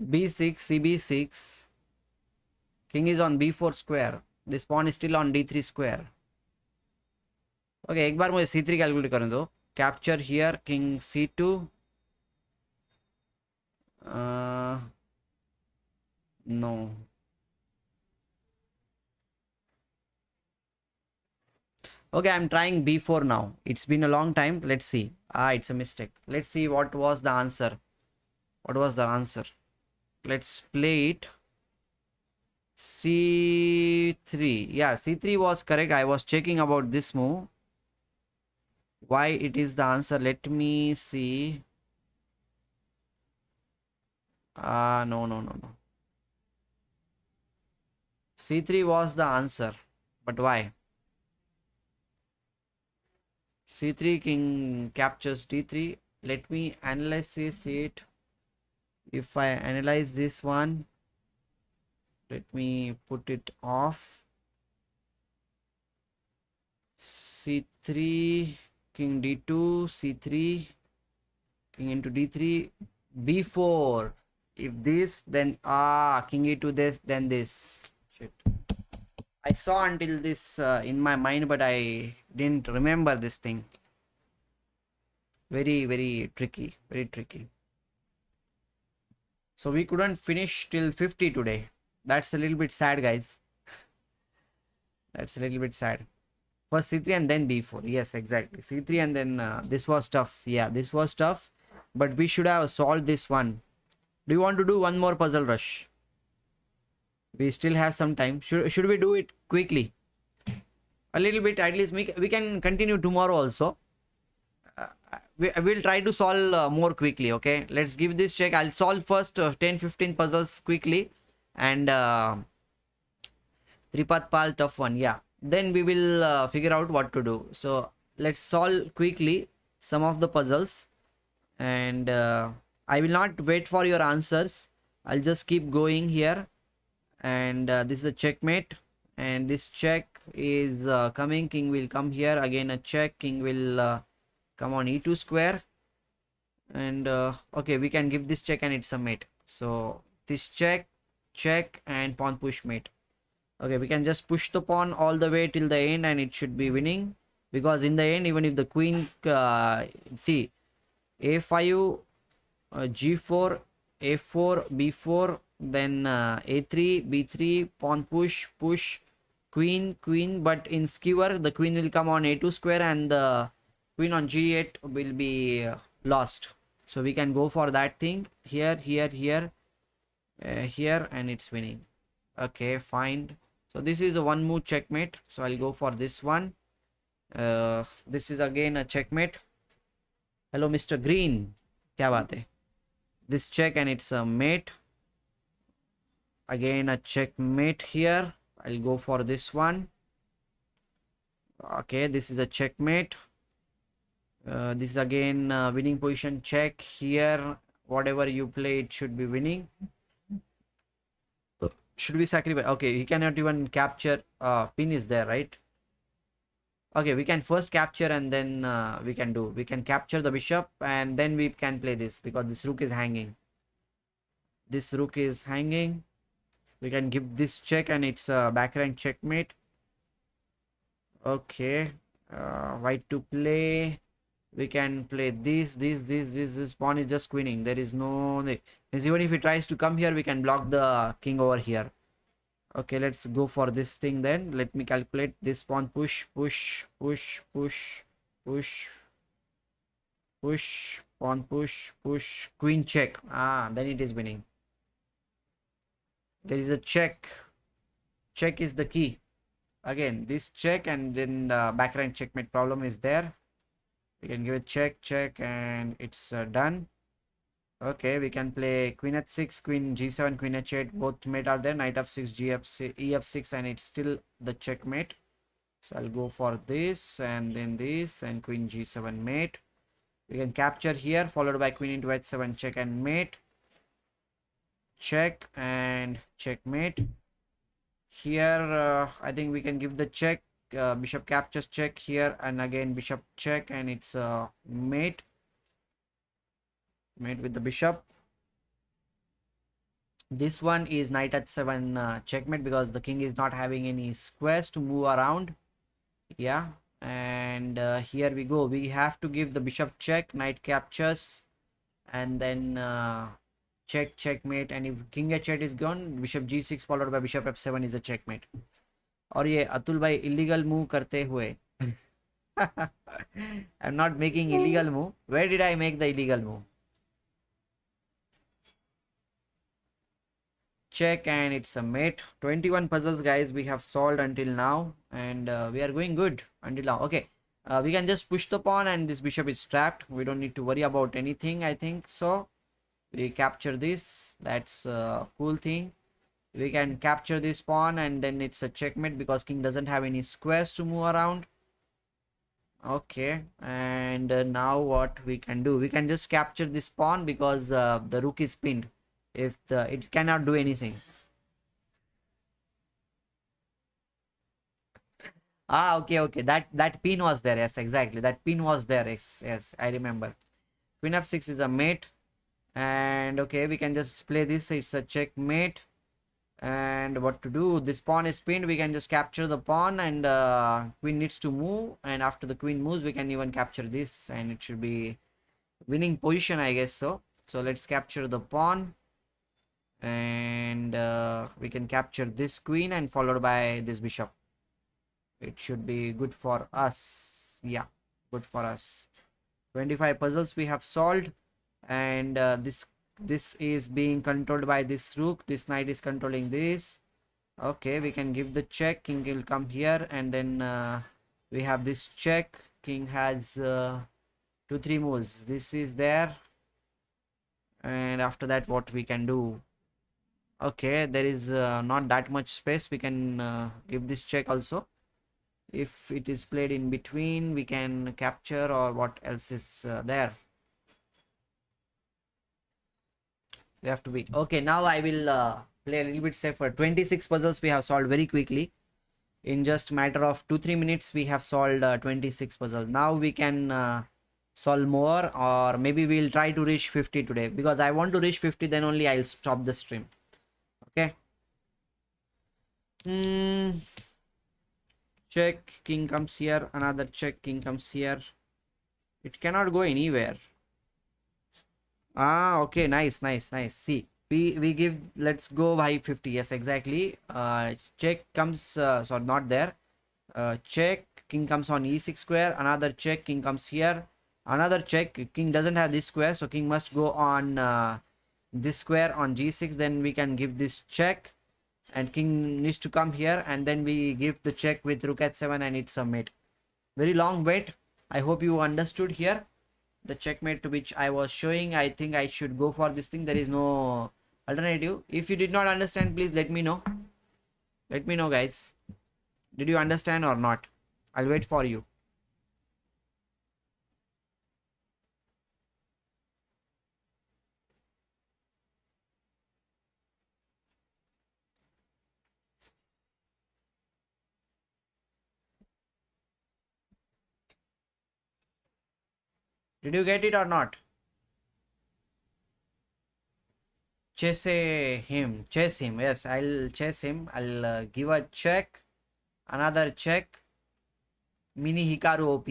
B6, CB6, king is on B4 square, this pawn is still on D3 square. Okay, एक बार मुझे C3 calculate करने दो. Capture here, king C2. No. Okay, I'm trying B4 now. It's been a long time. Let's see. It's a mistake. Let's see what was the answer. Let's play it. C3. Yeah, C3 was correct. I was checking about this move. Why it is the answer? Let me see. No. C3 was the answer. But why? C3, king captures D3. Let me analyze it. If I analyze this one, let me put it off. C3, king D2, C3, king into D3, B4. If this, then king E2 this, then this. Shit. I saw until this in my mind, but I didn't remember this thing. Very tricky. So we couldn't finish till 50 today. That's a little bit sad, guys. That's a little bit sad. First C3 and then B4. Yes, exactly. C3 and then this was tough. Yeah, this was tough. But we should have solved this one. Do you want to do one more puzzle rush? We still have some time. Should we do it quickly? A little bit, at least. We can continue tomorrow also. We'll try to solve more quickly, okay? Let's give this check. I'll solve first 10-15 puzzles quickly. And Tripath Pal, tough one. Yeah. Then we will figure out what to do. So let's solve quickly some of the puzzles. And I will not wait for your answers. I'll just keep going here. And this is a checkmate. And this check is coming. King will come here. Again a check. King will come on E2 square. And okay, we can give this check and it's a mate. So this check, and pawn push mate. Okay, we can just push the pawn all the way till the end and it should be winning. Because in the end, even if the queen, see, A5, G4, a4, b4, then a3, b3, pawn push, push, queen, queen, but in skewer the queen will come on a2 square and the queen on g8 will be lost. So we can go for that thing here, here, here, here, and it's winning. Okay, fine. So this is a one move checkmate, so I'll go for this one. This is again a checkmate. Hello Mr. Green, क्या बात है? This check and it's a mate. Again a checkmate here. I'll go for this one. Okay, this is a checkmate. This is again winning position check here. Whatever you play, it should be winning. Should we sacrifice? Okay, he cannot even capture. Pin is there, right? Okay, we can first capture and then we can capture the bishop and then we can play this because this rook is hanging. This rook is hanging. We can give this check and it's a back rank checkmate. Okay, white to play. We can play this pawn is just queening. There is no, even if he tries to come here, we can block the king over here. Okay, let's go for this thing then. Let me calculate this pawn push, push, push, push, push, push, pawn push, push, queen check. Then it is winning. There is a check. Check is the key. Again, this check and then the back rank checkmate problem is there. We can give it check, check, and it's done. Okay, we can play queen h6, queen g7, queen h8. Both mate are there. Knight f6, ef6, and it's still the checkmate. So I'll go for this and then this and queen g7 mate. We can capture here, followed by queen into h7 check and mate. Check and checkmate. Here, I think we can give the check. Bishop captures check here, and again bishop check, and it's mate. Mate with the bishop. This one is knight h7 checkmate because the king is not having any squares to move around. Yeah, and here we go. We have to give the bishop check, knight captures, and then check, checkmate. And if king h8 is gone, bishop g6 followed by bishop f7 is a checkmate. और ये अतुल भाई illegal move करते हुए I'm not making illegal move. Where did I make the illegal move? Check and it's a mate. 21 puzzles guys we have solved until now, and we are going good until now. Okay, we can just push the pawn and this bishop is trapped. We don't need to worry about anything, I think so. We capture this. That's a cool thing. We can capture this pawn and then it's a checkmate because king doesn't have any squares to move around. Okay, and now what we can do, we can just capture this pawn because the rook is pinned. If it cannot do anything. Okay, that pin was there. Yes, exactly, that pin was there. Yes, I remember. Queen f6 is a mate, and okay, we can just play this. It's a checkmate. And what to do, this pawn is pinned. We can just capture the pawn, and queen needs to move, and after the queen moves we can even capture this, and it should be winning position, I guess so. So let's capture the pawn, and we can capture this queen and followed by this bishop. It should be good for us. Yeah, good for us. 25 puzzles we have solved, and this is being controlled by this rook. This knight is controlling this. Okay, we can give the check. King will come here, and then we have this check. King has 2-3 moves. This is there, and after that what we can do. Okay, there is not that much space. We can give this check also. If it is played in between, we can capture, or what else is there. We have to be okay. Now I will play a little bit safer. 26 puzzles we have solved very quickly. In just matter of 2-3 minutes we have solved 26 puzzles. Now we can solve more, or maybe we'll try to reach 50 today, because I want to reach 50, then only I'll stop the stream. Okay. Check, king comes here, another check, king comes here. It cannot go anywhere. Ah, okay, nice, nice, nice. See, we give, let's go by 50. Yes, exactly. Check comes, so not there. Check, king comes on e6 square. Another check, king comes here. Another check, king doesn't have this square, so king must go on this square on g6. Then we can give this check, and king needs to come here, and then we give the check with rook at 7, and it's a mate. Very long wait. I hope you understood here the checkmate to which I was showing. I think I should go for this thing. There is no alternative. If you did not understand, please let me know. Let me know, guys. Did you understand or not? I'll wait for you. Did you get it or not? Chase him. Chase him. Yes, I'll chase him. I'll give a check. Another check. Mini Hikaru OP.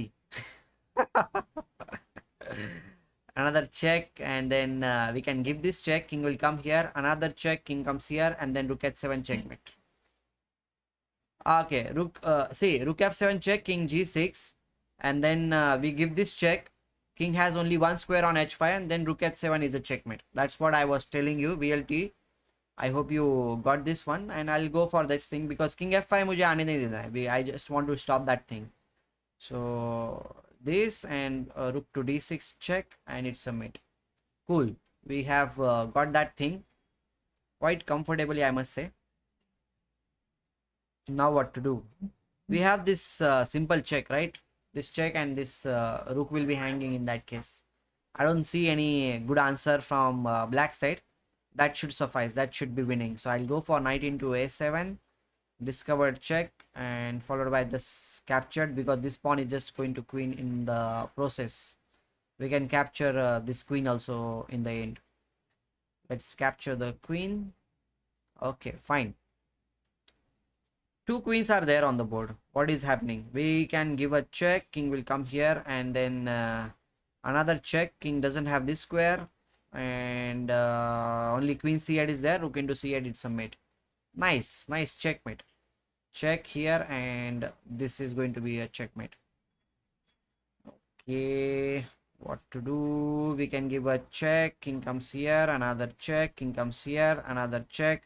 Another check, and then we can give this check. King will come here. Another check. King comes here, and then rook at 7 checkmate. Okay, rook. See, rook f7 check. King g6, and then we give this check. King has only one square on h5, and then rook at 7 is a checkmate. That's what I was telling you. VLT. I hope you got this one, and I'll go for this thing because king f5 मुझे आने नहीं देना है. I just want to stop that thing. So this and rook to d6 check, and it's a mate. Cool. We have got that thing quite comfortably, I must say. Now what to do? We have this simple check, right? This check, and this rook will be hanging in that case. I don't see any good answer from black side. That should suffice. That should be winning. So I'll go for knight into a7. Discovered check, and followed by this captured, because this pawn is just going to queen in the process. We can capture this queen also in the end. Let's capture the queen. Okay, fine. Two queens are there on the board. What is happening? We can give a check. King will come here, and then another check. King doesn't have this square, and only queen c8 is there. Rook into c8, it's a mate. Nice, nice checkmate. Check here, and this is going to be a checkmate. Okay, what to do? We can give a check. King comes here, another check. King comes here, another check.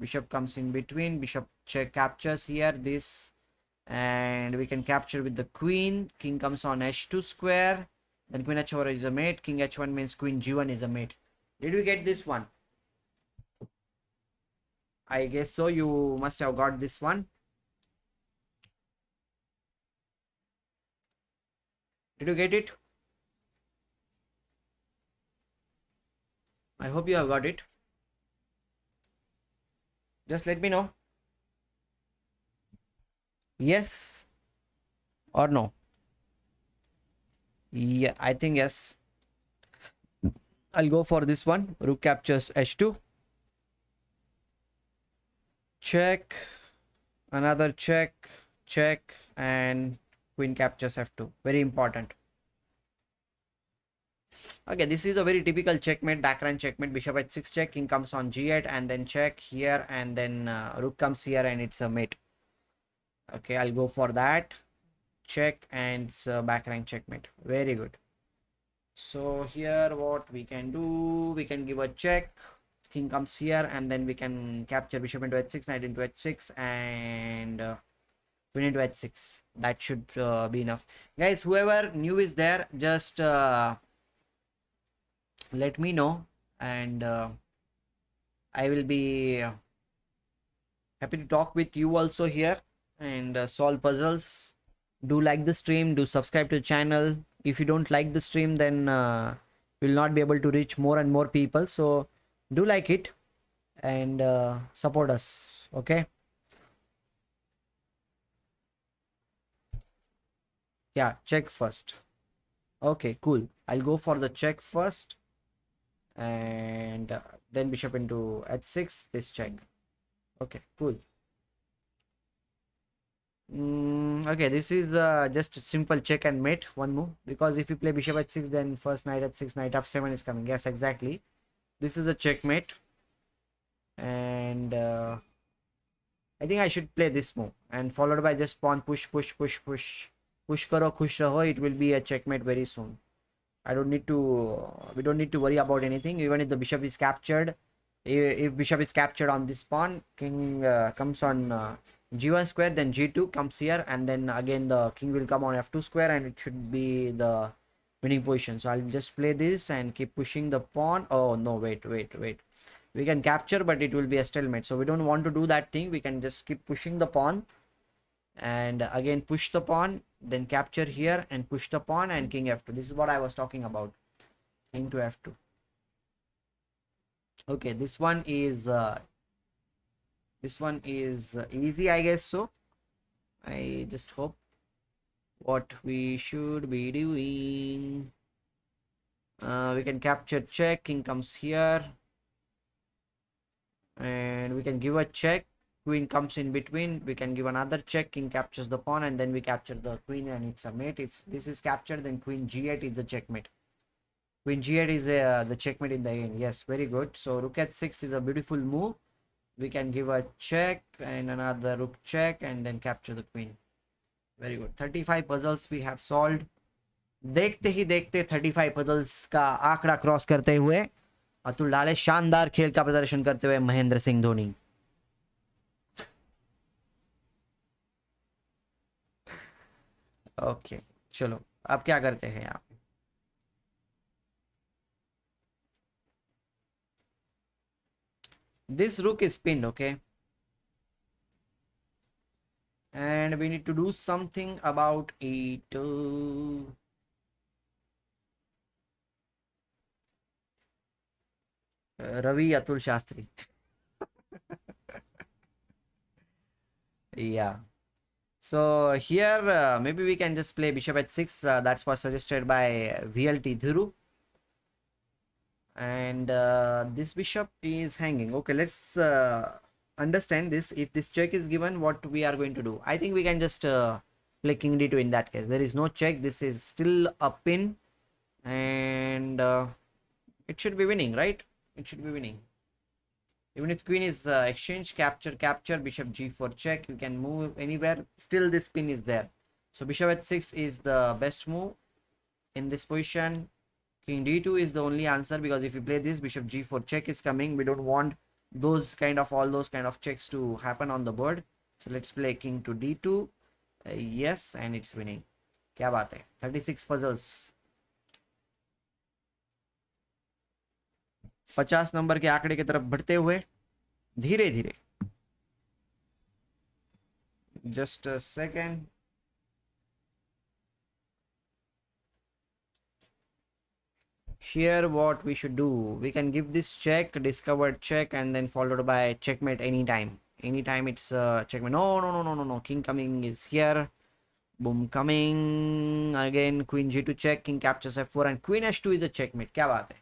Bishop comes in between. Bishop check captures here this, and we can capture with the queen. King comes on h2 square. Then queen h4 is a mate. King h1 means queen g1 is a mate. Did we get this one? I guess so. You must have got this one. Did you get it? I hope you have got it. Just let me know. Yes or no? Yeah, I think yes. I'll go for this one. Rook captures h2. Check. Another check. Check. And queen captures f2. Very important. Okay, this is a very typical checkmate, background checkmate. Bishop h6 check. King comes on g8, and then check here, and then rook comes here, and it's a mate. Okay, I'll go for that. Check, and it's a backrank checkmate. Very good. So here what we can do, we can give a check. King comes here, and then we can capture bishop into h6, knight into h6, and queen into h6. That should be enough. Guys, whoever new is there, just let me know, and I will be happy to talk with you also here, and solve puzzles. Do like the stream, do subscribe to the channel. If you don't like the stream, then we'll not be able to reach more and more people. So do like it, and support us. Okay, yeah, check first. Okay, cool. I'll go for the check first, and then bishop into h6, this check. Okay, cool. Okay, this is just a simple check and mate, one move. Because if you play bishop h6, then first knight h6, knight f7 is coming. Yes, exactly. This is a checkmate. And I think I should play this move. And followed by just pawn push, push, push, push. Push karo, khush raho. It will be a checkmate very soon. I don't need to, we don't need to worry about anything. Even if the bishop is captured, if bishop is captured on this pawn, king comes on g1 square, then g2 comes here, and then again the king will come on f2 square, and it should be the winning position. So I'll just play this and keep pushing the pawn. Oh no, wait. We can capture, but it will be a stalemate. So we don't want to do that thing. We can just keep pushing the pawn and again push the pawn, then capture here and push the pawn and king f2. This is what I was talking about. King to f2. Okay, this one is easy, I guess. So I just hope what we should be doing. We can capture check, king comes here, and we can give a check, queen comes in between, we can give another check, king captures the pawn, and then we capture the queen and it's a mate. If this is captured, then queen g8 is a checkmate. Queen g8 is the checkmate in the end. Yes, very good. So rook h6 is a beautiful move. We can give a check and another rook check and then capture the queen. Very good. 35 puzzles we have solved. देखते ही देखते 35 puzzles का आंकड़ा cross करते हुए अतुल डाले शानदार खेल का प्रदर्शन करते हुए महेंद्र सिंह धोनी. ओके चलो अब क्या करते हैं यहाँ पे. This rook is pinned, okay, and we need to do something about it. Ravi Atul Shastri. Yeah. So here maybe we can just play bishop h6. That's what suggested by VLT Dhuru. And this bishop is hanging. Okay, let's understand this. If this check is given, what we are going to do? I think we can just play king d2 in that case. There is no check. This is still a pin, and it should be winning, right? It should be winning. Even if queen is exchange, capture, bishop g4 check, you can move anywhere, still this pin is there. So bishop h6 is the best move in this position. King d2 is the only answer, because if you play this, bishop g4 check is coming. We don't want those kind of checks to happen on the board. So let's play king to d2. Yes, and it's winning. Kya baat hai? 36 puzzles. 50 number के आंकड़े की तरफ बढ़ते हुए धीरे धीरे. Just a second. Here what we should do, we can give this check, discovered check, and then followed by checkmate anytime. Anytime it's checkmate. No. King coming is here. Boom, coming again. Queen g2 check, king captures f4, and queen h2 is a checkmate. Kya baat hai?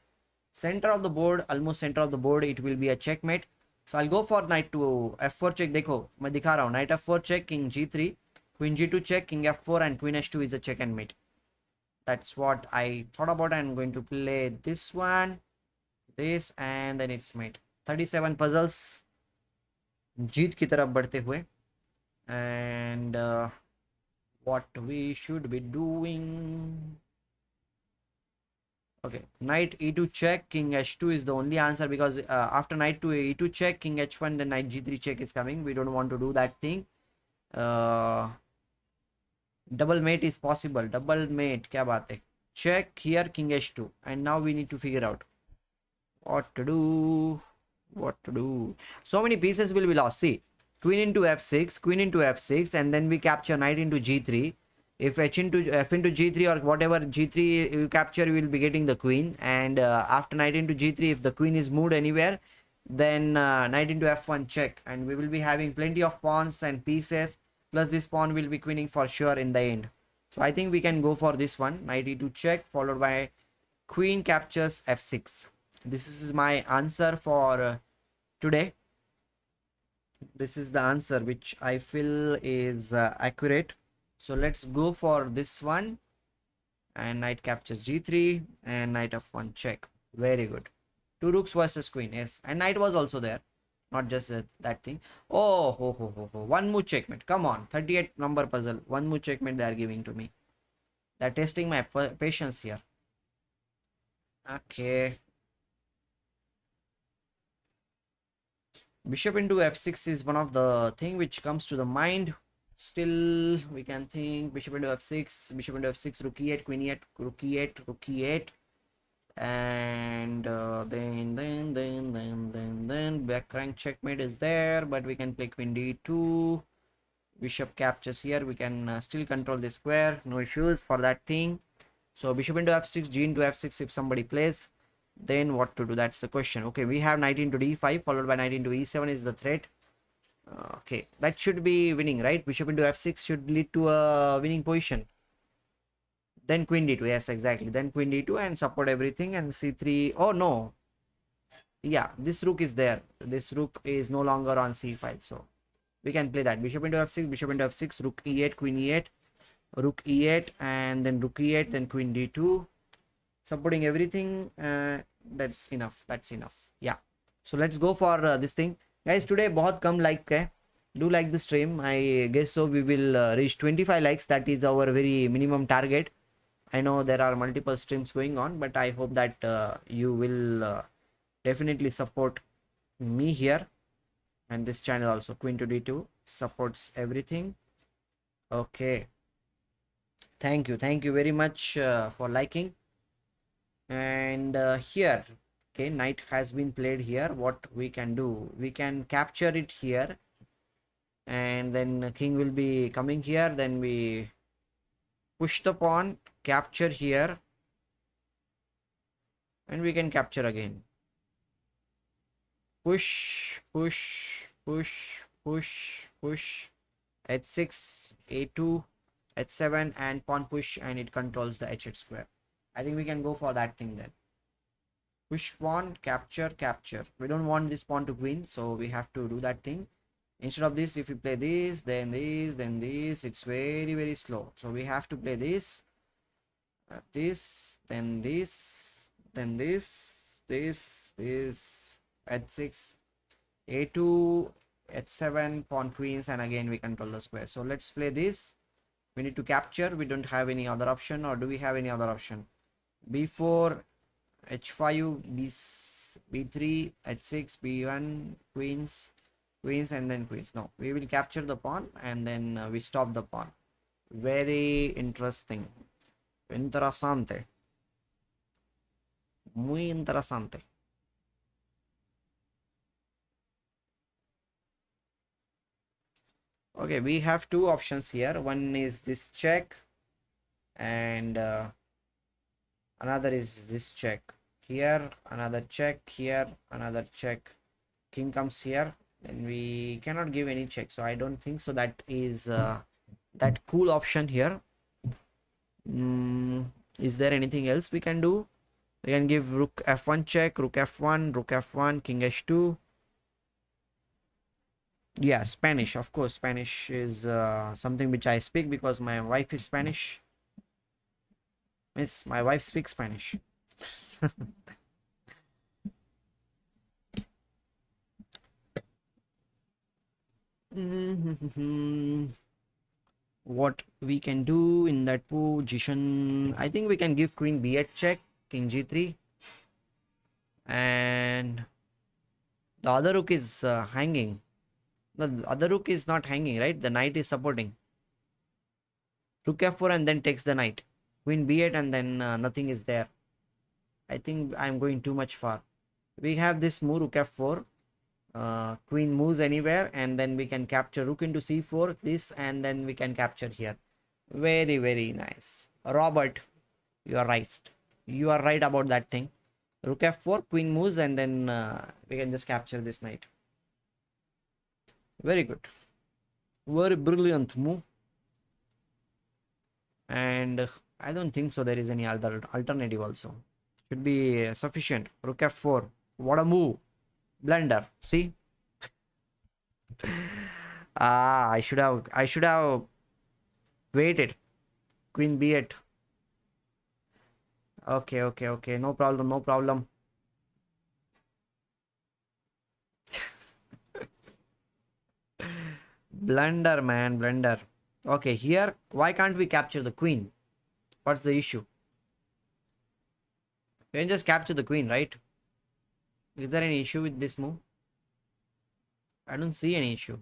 Center of the board, almost center of the board, it will be a checkmate. So I'll go for knight to f4 check. देखो मैं दिखा रहा हूँ, knight f4 check, king g3, queen g2 check, king f4, and queen h2 is a check and mate. That's what I thought about. I'm going to play this one, this, and then it's mate. 37 puzzles जीत की तरफ बढ़ते हुए. And what we should be doing. Okay, knight e2 check, king h2 is the only answer, because after knight to e2 check, king h1, then knight g3 check is coming. We don't want to do that thing. Double mate is possible. Double mate, kya baat hai? Check here, king h2, and now we need to figure out what to do. So many pieces will be lost. See, queen into f6, queen into f6, and then we capture knight into g3. If f into g3 or whatever g3 you capture, you will be getting the queen. And after knight into g3, if the queen is moved anywhere, then knight into f1 check, and we will be having plenty of pawns and pieces, plus this pawn will be queening for sure in the end. So I think we can go for this one, knight e2 check, followed by queen captures f6. This is my answer for today. This is the answer which I feel is accurate. So let's go for this one. And knight captures g3 and knight f1 check. Very good. Two rooks versus queen. Yes, and knight was also there, not just that thing. Oh, ho, ho, ho, ho. One move checkmate. Come on, 38 number puzzle. One move checkmate they are giving to me. They're testing my patience here. Okay. Bishop into f6 is one of the thing which comes to the mind. Still, we can think bishop into f6, bishop into f6, rook e8, queen e8, rook e8, rook e8, and then back rank checkmate is there, but we can play queen d2. Bishop captures here. We can still control the square. No issues for that thing. So bishop into f6, g into f6 if somebody plays. Then what to do? That's the question. Okay, we have knight into d5 followed by knight into e7 is the threat. Okay, that should be winning, right? Bishop into f6 should lead to a winning position. Then queen d2. Yes, exactly. Then queen d2 and support everything, and c3. Oh no. Yeah, this rook is there. This rook is no longer on c file. So we can play that. Bishop into f6, bishop into f6, rook e8, queen e8, rook e8, and then rook e8, then queen d2. Supporting everything. That's enough. That's enough. Yeah. So let's go for this thing. Guys, today बहुत कम like है. Do like the stream. I guess so we will reach 25 likes. That is our very minimum target. I know there are multiple streams going on, but I hope that you will definitely support me here and this channel also. Queen to d2 supports everything. Okay. Thank you. Thank you very much for liking. And here, okay, knight has been played here. What we can do? We can capture it here. And then king will be coming here. Then we push the pawn, capture here, and we can capture again. Push, push, push, push, push. h6, a2, h7, and pawn push, and it controls the h8 square. I think we can go for that thing then. Push pawn, capture, capture. We don't want this pawn to queen, so we have to do that thing. Instead of this, if we play this, then this, then this, it's very, very slow. So we have to play this, this, then this, then this, this, h6, a2, h7, pawn queens, and again we control the square. So let's play this. We need to capture. We don't have any other option, or do we have any other option? b4, h5, b3, h6, b1, queens, queens, and then queens. No, we will capture the pawn and then we stop the pawn. Very interesting. Interesante. Muy interesante. Okay, we have two options here. One is this check, and another is this check. Here, another check. Here, another check. King comes here, and we cannot give any check. So I don't think so. That is that cool option here. Is there anything else we can do? We can give rook f1 check, rook f1, king h2. Yeah, Spanish, of course. Spanish is something which I speak because my wife is Spanish. Miss, my wife speaks Spanish. What we can do in that position? I think we can give queen b8 check, king g3, and the other rook is hanging. The other rook is not hanging, right? The knight is supporting. Rook f4 and then takes the knight. Queen b8 and then nothing is there. I think I'm going too much far. We have this move, rook f4. Queen moves anywhere, and then we can capture rook into c4, this, and then we can capture here. Very, very nice. Robert, you are right. You are right about that thing. Rook f4, queen moves, and then we can just capture this knight. Very good. Very brilliant move. And I don't think so there is any other alternative also. Should be sufficient. Rook f4. What a move. Blunder. See? Ah, I should have waited. Queen B8. Okay, okay, okay. No problem, no problem. Blunder, man, blunder. Okay, here, why can't we capture the queen? What's the issue? We can just capture the queen, right? Is there any issue with this move? I don't see any issue.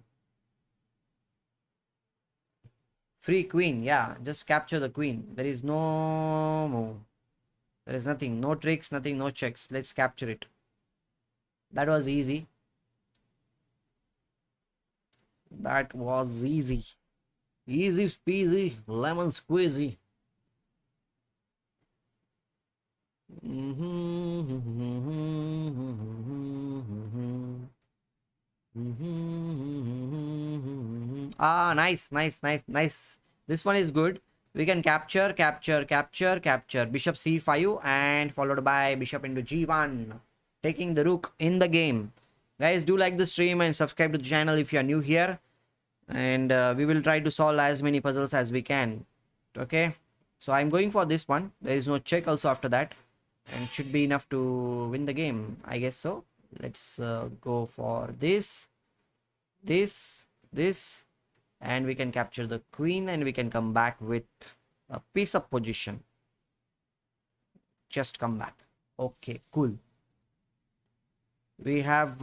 Free queen, yeah, just capture the queen. There is no move. There is nothing, no tricks, nothing, no checks. Let's capture it. That was easy. That was easy. Easy peasy, lemon squeezy. Ah, nice, nice, nice, nice. This one is good. We can capture, capture, capture, capture. Bishop c5 and followed by bishop into g1. Taking the rook in the game. Guys, do like the stream and subscribe to the channel if you are new here. And we will try to solve as many puzzles as we can. Okay. So I'm going for this one. There is no check also after that. And should be enough to win the game. I guess so. Let's go for this. This. And we can capture the queen and we can come back with a piece of position. Just come back. Okay, cool. We have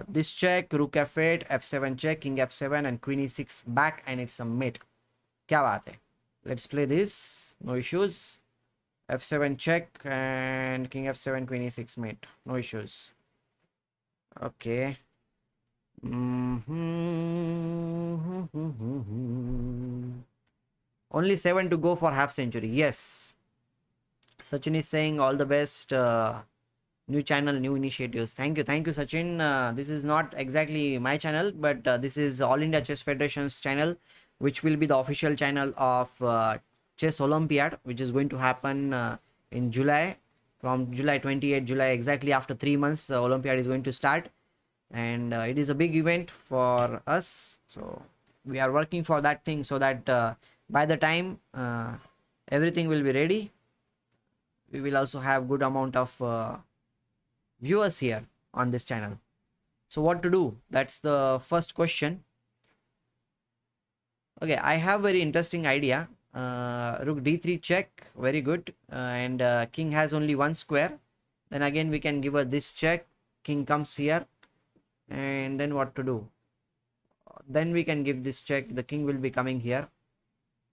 this check, rook f8, f7 check, king f7 and queen e6 back, and it's a mate. Kya baat hai? Let's play this. No issues. f7 check and king f7, queen e6 mate. No issues. Okay. Only 7 to go for half century. Yes. Sachin is saying all the best. New channel, new initiatives. Thank you Sachin. This is not exactly my channel, but this is All India Chess Federation's channel, which will be the official channel of Chess Olympiad, which is going to happen in July, from July 28 July, exactly after 3 months. Olympiad is going to start, and it is a big event for us, so we are working for that thing, so that by the time everything will be ready, we will also have good amount of viewers here on this channel. So what to do? That's the first question. Okay, I have very interesting idea. Rook d3 check, very good. And king has only one square. Then again we can give her this check. King comes here, and then what to do? Then we can give this check. The king will be coming here.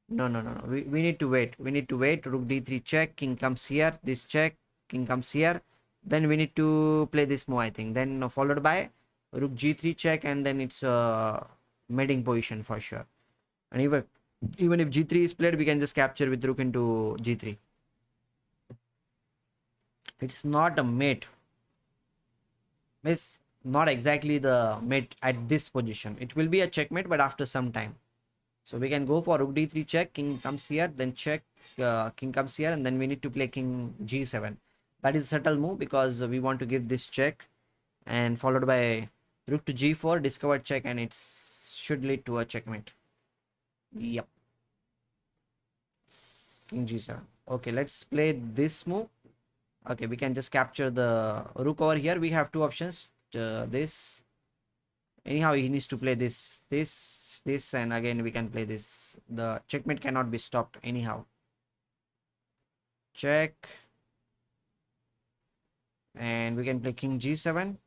No. We need to wait. We need to wait. Rook d3 check. King comes here. This check. King comes here. Then we need to play this move, I think. Then followed by rook g3 check, and then it's a mating position for sure. And even if g3 is played, we can just capture with rook into g3. It's not a mate. It's not exactly the mate at this position. It will be a checkmate, but after some time. So we can go for rook d3 check. King comes here, then check. King comes here, and then we need to play king g7. That is a subtle move because we want to give this check, and followed by rook to g4, discovered check, and it should lead to a checkmate. Yep. King g7. Okay, let's play this move. Okay, we can just capture the rook over here. We have two options. This. Anyhow, he needs to play this, and again we can play this. The checkmate cannot be stopped anyhow. Check. And we can play king g7.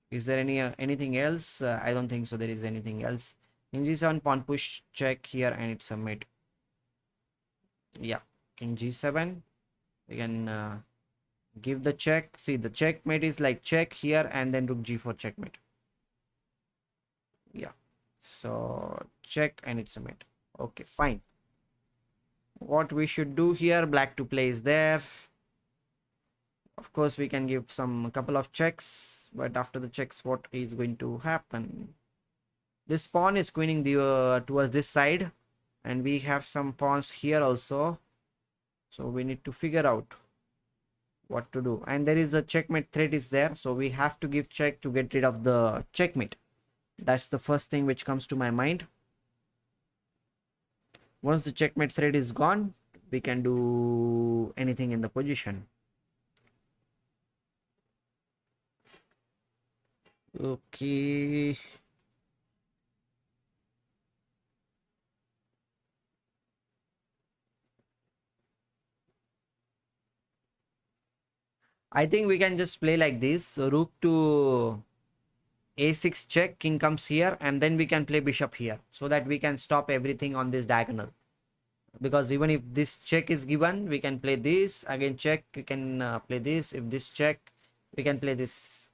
Is there anything else? I don't think so. There is anything else. King g7, pawn push check here, and it's a mate. Yeah, king g7. We can give the check. See, the checkmate is like check here, and then rook g4 checkmate. Yeah, so check, and it's a mate. Okay, fine. What we should do here? Black to play is there. Of course, we can give a couple of checks, but after the checks, what is going to happen? This pawn is queening towards this side, and we have some pawns here also. So we need to figure out what to do. And there is a checkmate threat is there, so we have to give check to get rid of the checkmate. That's the first thing which comes to my mind. Once the checkmate thread is gone, we can do anything in the position. Okay. I think we can just play like this. So rook to a6 check, king comes here, and then we can play bishop here so that we can stop everything on this diagonal. Because even if this check is given, we can play this, again check, we can play this. If this check, we can play this.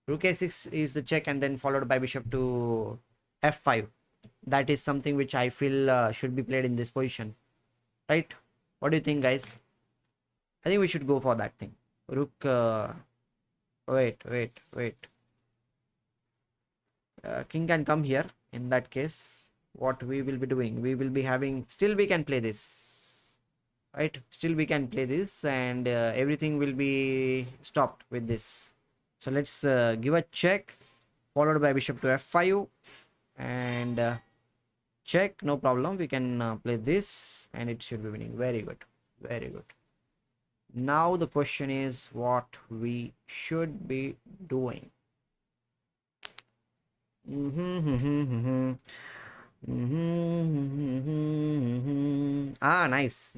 Rook a6 is the check, and then followed by bishop to f5. That is something which I feel should be played in this position, right? What do you think, guys? I think we should go for that thing. Rook, wait. King can come here. In that case, what we will be doing, we will be having, still we can play this, right? Still we can play this, and everything will be stopped with this. So let's give a check, followed by bishop to f5, and check, no problem. We can play this, and it should be winning. Very good, very good. Now the question is what we should be doing. Ah, nice.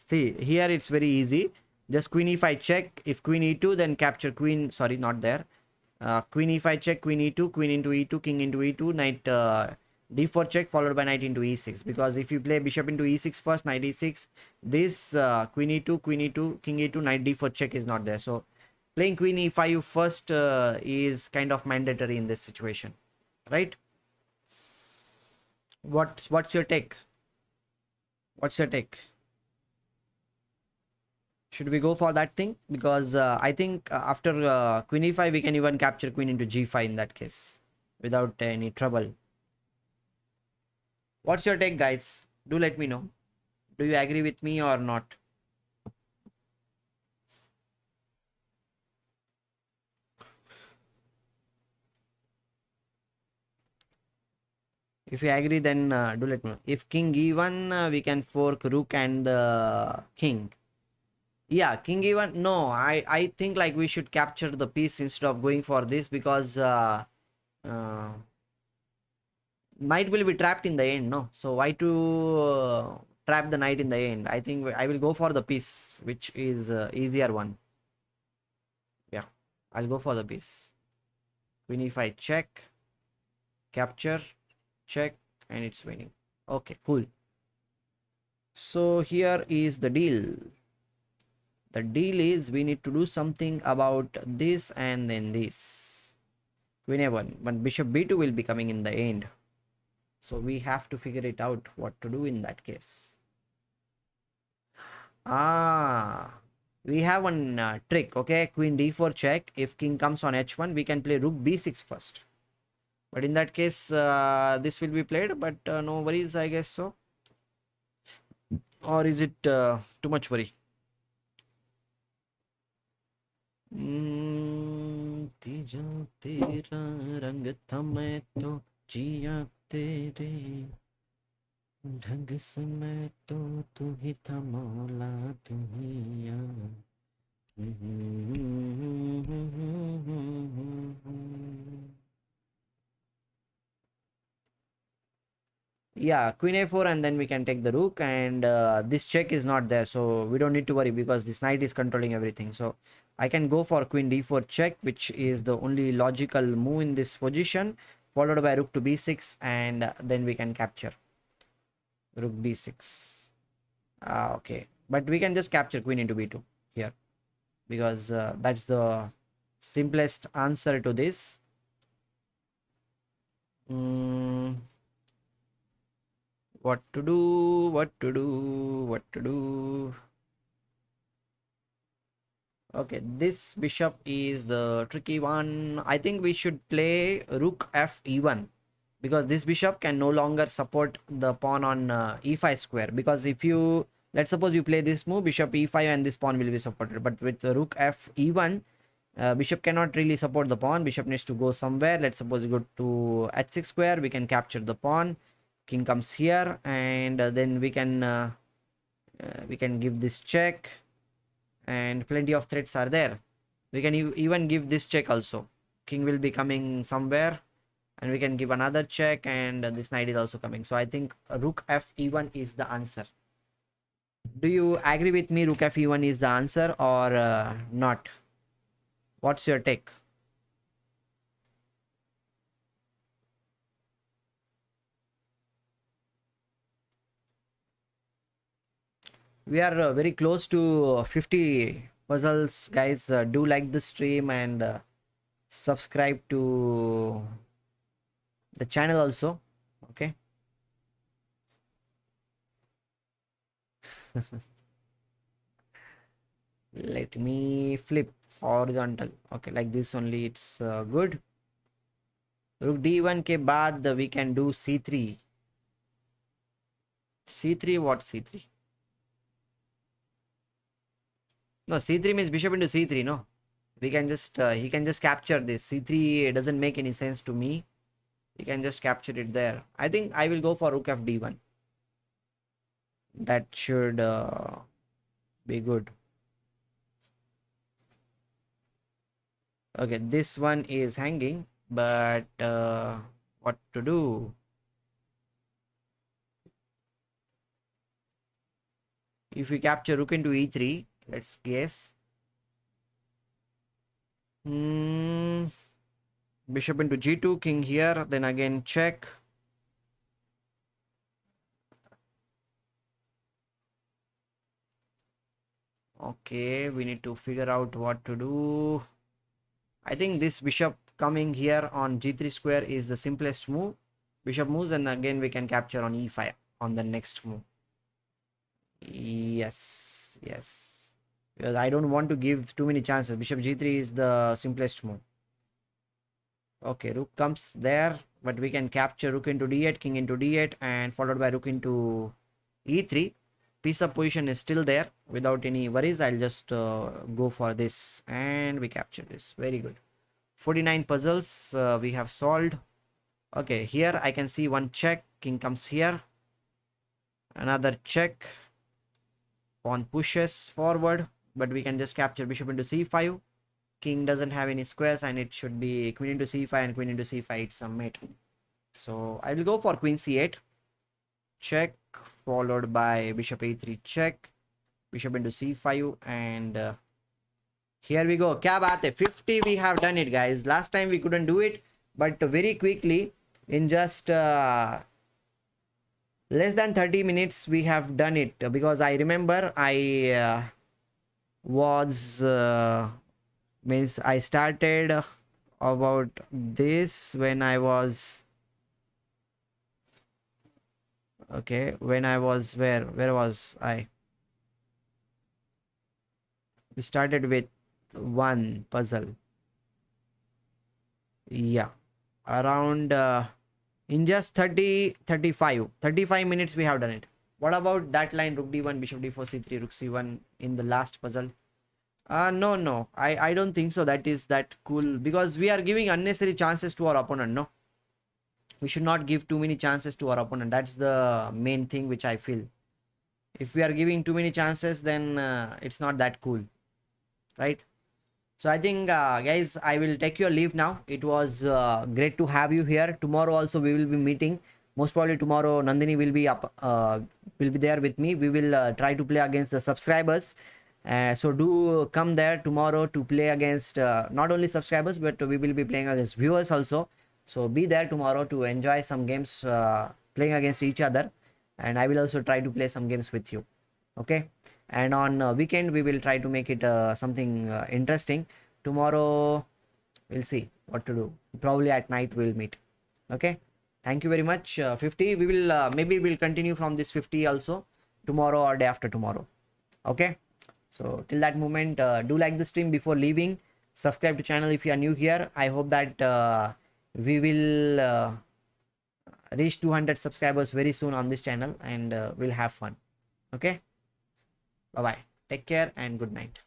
See, here it's very easy. Just queen e5 check. If queen e2, then capture queen. Sorry, not there. Queen e5 check, queen e2, queen into e2, king into e2, knight d4 check, followed by knight into e6. Because if you play bishop into e6 first, knight e6, this queen e2, king e2, knight d4 check is not there. So playing queen e5 first is kind of mandatory in this situation, right? What's your take? What's your take? Should we go for that thing? Because I think after queen e5, we can even capture queen into g5 in that case without any trouble. What's your take, guys? Do let me know. Do you agree with me or not? If you agree, then do let me know. If king e1, we can fork rook and the king. Yeah, king e1. No, I think like we should capture the piece instead of going for this, because knight will be trapped in the end, no? So why to trap the knight in the end? I think I will go for the piece, which is easier one. Yeah, I'll go for the piece. Queen e5 check, capture, check, and it's winning. Okay, cool. So here is the deal. The deal is we need to do something about this and then this. Queen a1, but bishop b2 will be coming in the end. So we have to figure it out what to do in that case. We have one trick, okay? Queen d4 check. If king comes on h1, we can play rook b6 first. But in that case, this will be played, but no worries, I guess so. Or is it too much worry? तीजा तेरा रंग था मैं तो जिया तेरे ढंग से मैं तो तू ही था मौला तू ही या yeah, queen a4, and then we can take the rook, and this check is not there, so we don't need to worry because this knight is controlling everything. So I can go for queen d4 check, which is the only logical move in this position, followed by rook to b6, and then we can capture rook b6. Okay, but we can just capture queen into b2 here, because that's the simplest answer to this. What to do? Okay, this bishop is the tricky one. I think we should play rook f e1, because this bishop can no longer support the pawn on e5 square. Because if you, let's suppose you play this move, bishop e5, and this pawn will be supported, but with the rook f e1, Bishop cannot really support the pawn. Bishop needs to go somewhere. Let's suppose we go to h6 square. We can capture the pawn. King comes here, and then we can give this check, and plenty of threats are there. We can even give this check also. King will be coming somewhere, and we can give another check, and this knight is also coming. So I think rook f e1 is the answer. Do you agree with me? Rook f e1 is the answer or not? What's your take? We are very close to 50 puzzles, guys. Do like the stream and subscribe to the channel also. Okay. Let me flip horizontal. Okay, like this only, it's good. Rook d1 ke baad we can do c3. c3, what c3? No, c3 means bishop into c3, no? We can just, he can just capture this. c3 doesn't make any sense to me. He can just capture it there. I think I will go for rook f d1. That should be good. Okay, this one is hanging, but what to do? If we capture rook into e3, let's guess. Bishop into g2, king here, then again check. Okay, we need to figure out what to do. I think this bishop coming here on g3 square is the simplest move. Bishop moves, and again we can capture on e5 on the next move. Yes, yes. Because I don't want to give too many chances. Bishop g3 is the simplest move. Okay, rook comes there, but we can capture rook into d8, king into d8, and followed by rook into e3. Piece of position is still there without any worries. I'll just go for this, and we capture this. Very good. 49 puzzles we have solved. Okay, here I can see one check. King comes here. Another check. Pawn pushes forward, but we can just capture bishop into c5. King doesn't have any squares, and it should be queen into c5 and queen into c5. It's a mate. So I will go for queen c8. Check, followed by bishop a3 check, bishop into c5, and here we go. Kya baat hai? 50 we have done it, guys. Last time we couldn't do it, but very quickly in just less than 30 minutes we have done it, because I remember I was means I started about this when I was okay, when I was where was I? We started with one puzzle. Yeah, around in just 35 minutes we have done it. What about that line, rook d1, bishop d4, c3, rook c1 in the last puzzle? No, I don't think so. That is that cool, because we are giving unnecessary chances to our opponent. No, we should not give too many chances to our opponent. That's the main thing which I feel. If we are giving too many chances, then it's not that cool, right? So I think guys, I will take your leave now. It was great to have you here. Tomorrow also we will be meeting. Most probably tomorrow Nandhini will be up, will be there with me. We will try to play against the subscribers. So do come there tomorrow to play against not only subscribers, but we will be playing against viewers also. So be there tomorrow to enjoy some games playing against each other, and I will also try to play some games with you. Okay, and on weekend we will try to make it something interesting. Tomorrow we'll see what to do. Probably at night we'll meet. Okay, thank you very much. 50 we will maybe we'll continue from this 50 also tomorrow or day after tomorrow. Okay, so till that moment, do like the stream before leaving. Subscribe to channel if you are new here. I hope that we will reach 200 subscribers very soon on this channel, and we'll have fun. Okay, bye bye, take care and good night.